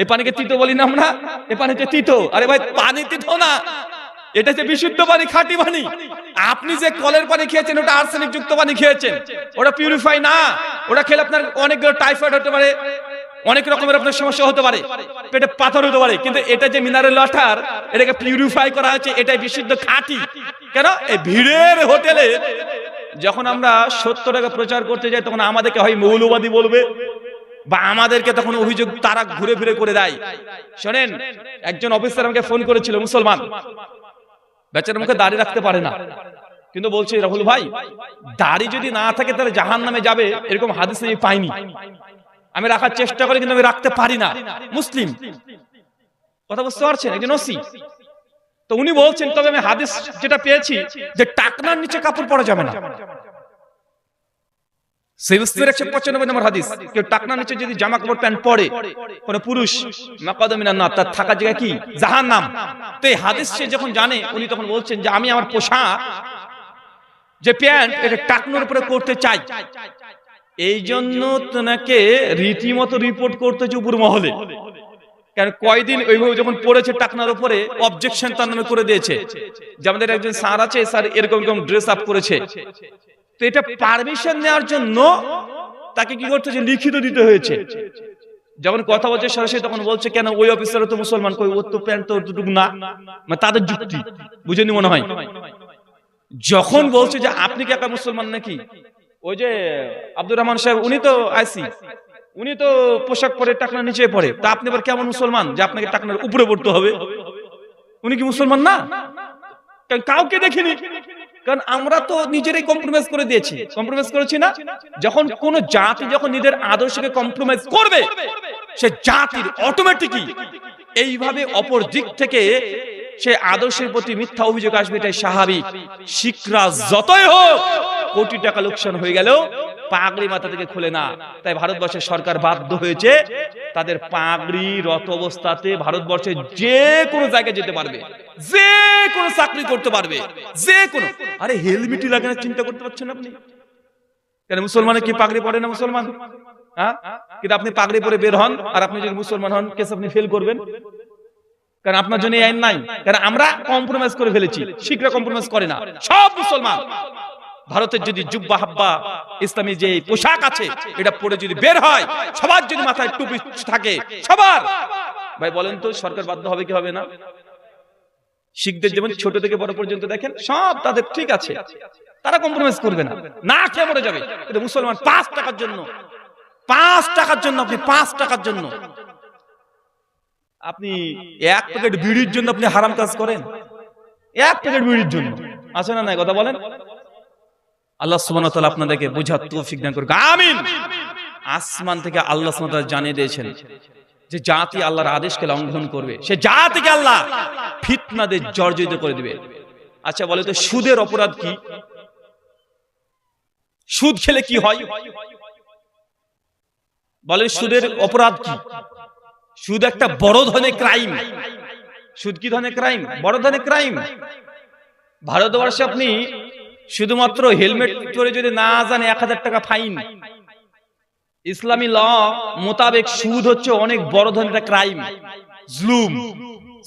এই পানিকে তিতো বলি না আমরা, এই পানিতে তিতো। আরে ভাই পানি তিতো না, এটা যে বিশুদ্ধ পানি, খাঁটি পানি। আপনি যে কলের পানি খেয়েছেন ওটা আর্সেনিক যুক্ত পানি খেয়েছেন, ওটা পিউরিফাই না। ওটা খেলে আপনার অনেকগুলো টাইফয়েড হতে পারে, অনেক রকমের আপনার সমস্যা হতে পারে, পেটে পাথর হতে পারে। কিন্তু এটা যে মিনারেল ওয়াটার, এটাকে পিউরিফাই করা হয়েছে, এটাই বিশুদ্ধ খাঁটি। কেন? এই ভিড়ের হোটেলে যখন আমরা সত্য টাকা প্রচার করতে যাই তখন আমাদেরকে হয় মৌলবাদী বলবে বা আমাদেরকে তখন অভিযোগ তারা ঘুরে ফিরে করে দেয়। শোনেন, একজন অফিসার আমাকে ফোন করেছিল, মুসলমান, বেচারার মুখে দাড়ি রাখতে পারে না, কিন্তু বলছে রাহুল ভাই দাড়ি যদি না থাকে তাহলে জাহান্নামে যাবে, এরকম হাদিস আমি পাইনি, আমি রাখার চেষ্টা করি কিন্তু আমি রাখতে পারি না, মুসলিম। কথা বুঝতে পারছেন? একজন ওসি। তো উনি বলছেন তবে আমি হাদিস যেটা পেয়েছি যে টাকনার নিচে কাপড় পরা যাবে না। 195 নম্বর হাদিস, কেউ টাকনার নিচে যদি জামা কাপড় প্যান্ট পরে কোন পুরুষ, মাকাদামিনান নার, তার থাকার জায়গা কি? জাহান্নাম। তো এই হাদিস সে যখন জানে, উনি তখন বলছেন যে আমি আমার পোশাক যে প্যান্ট এটা টাকনার উপরে করতে চাই, এই জন্য তোমাকে রীতিমতো রিপোর্ট করতেছে উপর মহলে। কারণ কয়দিন ওইভাবে যখন পড়েছে টাকনার উপরে, অবজেকশন তার নামে করে দিয়েছে যে আমাদের একজন স্যার আছে, স্যার এরকম এরকম ড্রেস আপ করেছে। তো এটা পারমিশন নেওয়ার জন্য তাকে কি করতে হয়েছে? লিখিত দিতে হয়েছে। যখন কথা বলছে সরাসরি তখন বলছে কেন ওই অফিসারও তো মুসলমান, কই ওর তো প্যান্ট তো ওটুকু না, মানে তাদের যুক্তি বুঝেনি মনে হয়। যখন বলছে যে আপনি কি একা মুসলমান নাকি, ওই যে আব্দুর রহমান সাহেব উনি তো আইসি, উনি তো পোশাক পরে টাকনার নিচে পড়ে, তা আপনি আবার কেমন মুসলমান যে আপনাকে টাকনার উপরে পড়তে হবে? উনি কি মুসলমান না? কারণ কাউকে দেখিনি, কারণ আমরা তো নিজেরাই কম্প্রোমাইজ করে দিয়েছি। কম্প্রোমাইজ করেছি না? যখন কোন জাতি যখন নিজের আদর্শকে কম্প্রোমাইজ করবে, সে জাতির অটোমেটিকই এইভাবে অপর দিক থেকে সে আদর্শের প্রতি মিথ্যা অভিযোগ আসবে, এটাই স্বাভাবিক। শিখরা যতই হোক, কোটি টাকা লোকসান হয়ে গেলেও পাগড়ি মাথা থেকে খুলে না। তাই ভারতবর্ষের সরকার বাধ্য হয়েছে তাদের পাগড়ি রত অবস্থাতে ভারতবর্ষে যে কোনো জায়গায় যেতে পারবে, যে কোনো চাকরি করতে পারবে, যে কোনো। আরে হেলমেটই লাগে না, চিন্তা করতে পারছেন আপনি? কেন মুসলমানে কি পাগড়ি পরে না মুসলমান? হ্যাঁ, কিন্তু আপনি পাগড়ি পরে বের হন আর আপনি যদি মুসলমান হন, কেস আপনি ফেল করবেন, কারণ আপনার জন্য এই আইন নাই। কারণ আমরা কম্প্রোমাইজ করে ফেলেছি, শিখরা কম্প্রোমাইজ করে না, সব মুসলমান। ভারতের যদি জুব্বা হাব্বা ইসলামী যে পোশাক আছে এটা পরে যদি বের হয়, সবার যদি মাথায় টুপি থাকে সবার, ভাই বলেন তো সরকার বাধ্য হবে কি হবে না? শিখদের যেমন ছোট থেকে বড় পর্যন্ত দেখেন সব তাদের ঠিক আছে, তারা কম্প্রোমাইজ করবে না, না খেয়ে মরে যাবে। কিন্তু মুসলমান 5 টাকার জন্য, 5 টাকার জন্য, আপনি 5 টাকার জন্য আপনি 1 প্যাকেট বিড়ির জন্য আপনি হারাম কাজ করেন। 1 প্যাকেট বিড়ির জন্য আছে না নাই? কথা বলেন। আল্লাহ সুবহানাহু ওয়া তাআলা আপনাদেরকে বুঝার তৌফিক দান করুক, আমিন। আসমান থেকে আল্লাহ সুবহানাহু ওয়া তাআলা জানিয়ে দিয়েছেন যে জাতি আল্লাহর আদেশকে লঙ্ঘন করবে, সে জাতিকে আল্লাহ ফিতনা দিয়ে জর্জরিত করে দিবে। আচ্ছা বলে তো সুদের অপরাধ কি? সুদ খেলে কি হয়? বলে সুদের অপরাধ কি? সুদ একটা বড় ধরনের ক্রাইম। সুদ কি ধরনের ক্রাইম? বড় ধরনের ক্রাইম। ভারতবর্ষে আপনি শুধুমাত্র হেলমেট পরে যদি না জানে 1000 টাকা ফাইন। ইসলামী ল মোতাবেক সুদ হচ্ছে অনেক বড় ধরনের একটা ক্রাইম, জুলুম।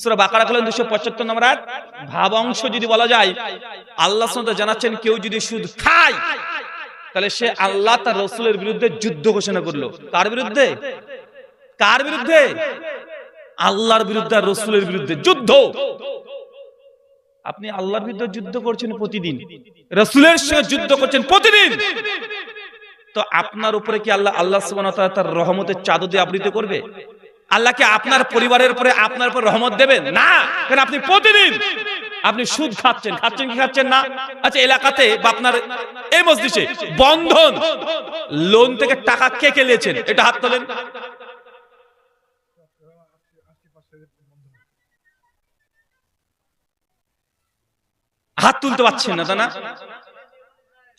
সূরা বাকারা খুলেন 275 নম্বর আয়াত। ভাবাংশ যদি বলা যায়, আল্লাহ সুবহানাহু ওয়া তাআলা জানাচ্ছেন কেউ যদি সুদ খায় তাহলে সে আল্লাহ তার রাসূলের বিরুদ্ধে যুদ্ধ ঘোষণা করলো। কার বিরুদ্ধে? কার বিরুদ্ধে? আল্লাহর বিরুদ্ধে আর রাসূলের বিরুদ্ধে যুদ্ধ। আপনি আল্লাহর বিরুদ্ধে যুদ্ধ করছেন প্রতিদিন, রাসূলের সঙ্গে যুদ্ধ করছেন প্রতিদিন, তো আপনার উপরে কি আল্লাহ সুবহানাহু ওয়া তাআলা তার রহমতের চাদর দিয়ে আবৃত করবে? আল্লাহ কি আপনার পরিবারের উপরে আপনার উপর রহমত দেবেন? না, কারণ আপনি প্রতিদিন আপনি সুদ খাচ্ছেন। খাচ্ছেন কি খাচ্ছেন না? আচ্ছা এলাকাতে বা আপনার এই মসজিদে বন্ধন লোন থেকে টাকা কে কে নিয়েছেন? এটা হাত তোলেন। হাত তুলতে পারছেন না, তা না?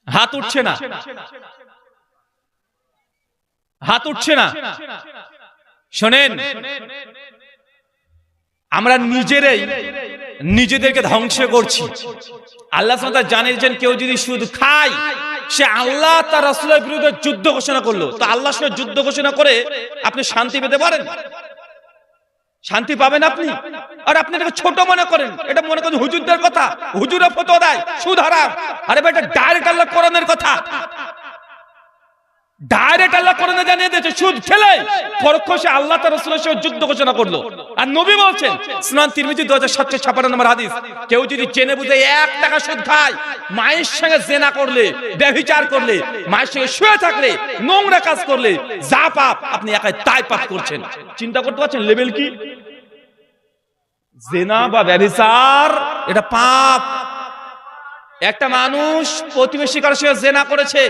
হাত উঠছে না, হাত উঠছে না। শোনেন, আমরা নিজেরাই নিজেদেরকে ধ্বংস করছি। আল্লাহ সুবহানাহু ওয়া তাআলা জানিয়েছেন কেউ যদি সুদ খায় সে আল্লাহ তার রাসূলের বিরুদ্ধে যুদ্ধ ঘোষণা করলো। তো আল্লাহর সঙ্গে যুদ্ধ ঘোষণা করে আপনি শান্তি পেতে পারেন? শান্তি পাবেন আপনি? আর আপনি এটাকে ছোট মনে করেন, এটা মনে করেন হুজুরদের কথা, হুজুরা ফতোয়া দেয় সুদ হারাম। আরে ভাই এটা ডাইরেক্ট আল্লাহ কোরআনের কথা। ডাইরেক্ট আল্লাহ কোরআনে জানিয়ে দিয়েছে সুদ খেলে পরোক্ষে আল্লাহ তার রাসূলের সাথে যুদ্ধ ঘোষণা করলো। আর নবী বলছেন সুনান তিরমিজি 2756 নম্বর হাদিস, কেউ যদি জেনে বুঝে 1 টাকা সুদ খায়, মায়ের সঙ্গে জেনা করলে, ব্যভিচার করলে, মায়ের সঙ্গে শুয়ে থাকলে, নোংরা কাজ করলে যা পাপ আপনি একাই তাই পাপ করছেন। চিন্তা করতে পারছেন লেভেল কি? জেনা বা ব্যভিচার এটা পাপ। একটা মানুষ প্রতিবেশী কারোর সঙ্গে জেনা করেছে,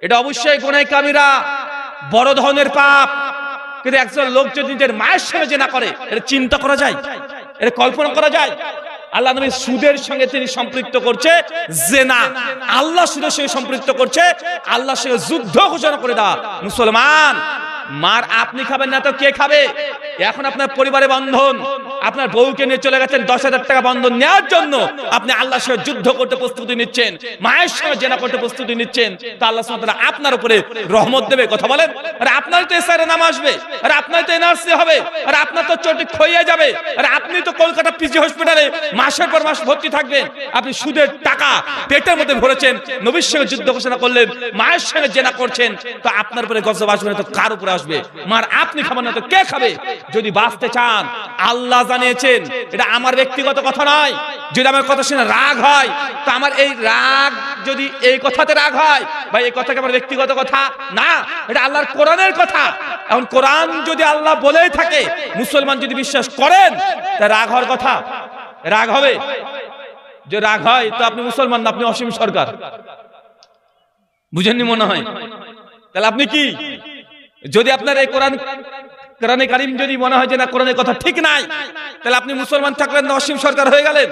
এটা অবশ্যই গুনাহ কাবীরা, বড় ধরনের পাপ। কিন্তু একজন লোক যদি নিজের মায়ের সঙ্গে জেনা করে, এটা চিন্তা করা যায়? এটা কল্পনা করা যায়? আল্লাহ নবী সুদের সঙ্গে তিনি সম্পৃক্ত করছে জেনা, আল্লাহ সুদের সঙ্গে সম্পৃক্ত করছে, আল্লাহর সঙ্গে যুদ্ধ ঘোষণা করে দেওয়া। মুসলমান, মার আপনি খাবেন না তো কে খাবে? এখন আপনার পরিবারে বন্ধন, আপনার বউকে নিয়ে চলে গেছেন 10,000 টাকা বন্ধন নেওয়ার জন্য, আপনি আল্লাহর সঙ্গে যুদ্ধ করতে প্রস্তুতি নিচ্ছেন, মায়ের সঙ্গে জেনা করতে প্রস্তুতি নিচ্ছেন, তা আল্লাহ সুবহানাহু ওয়া তাআলা আপনার উপরে রহমত দেবে। কথা বলেন? আরে আপনার তো এসআর নাম আসবে, আরে আপনার তো এনআরসি হবে, আরে আপনার তো চটি খইয়ে যাবে, আরে আপনি তো কলকাতা পিজি হসপিটালে মাসের পর মাস ভর্তি থাকবেন। আপনি সুদের টাকা পেটের মধ্যে ভরেছেন, নবীর সঙ্গে যুদ্ধ ঘোষণা করলেন, মায়ের সঙ্গে জেনা করছেন, তো আপনার উপরে গজব আসবে না তো কার উপরে আসবে? মার আপনি খাবেন না তো কে খাবে? যদি বাঁচতে চান, আল্লাহ জানিয়েছেন, এটা আমার ব্যক্তিগত কথা নয়। যদি আমার কথা শুনে রাগ হয়, তো আমার এই রাগ যদি এই কথাতে রাগ হয়, ভাই এই কথা কি আমার ব্যক্তিগত কথা না, এটা আল্লাহর কোরআনের কথা। এখন কোরআন যদি আল্লাহ বলেই থাকে, মুসলমান যদি বিশ্বাস করেন, তা রাগ হওয়ার কথা? রাগ হবে? যে রাগ হয় তো আপনি মুসলমান না, আপনি অসীম সরকার। বুঝেননি মনে হয়? তাহলে আপনি কি? যদি আপনার এই কোরআনে কারীম যদি মনে হয় যে না কোরআনের কথা ঠিক নাই, তাহলে আপনি মুসলমান থাকলেন না অসীম সরকার হয়ে গেলেন?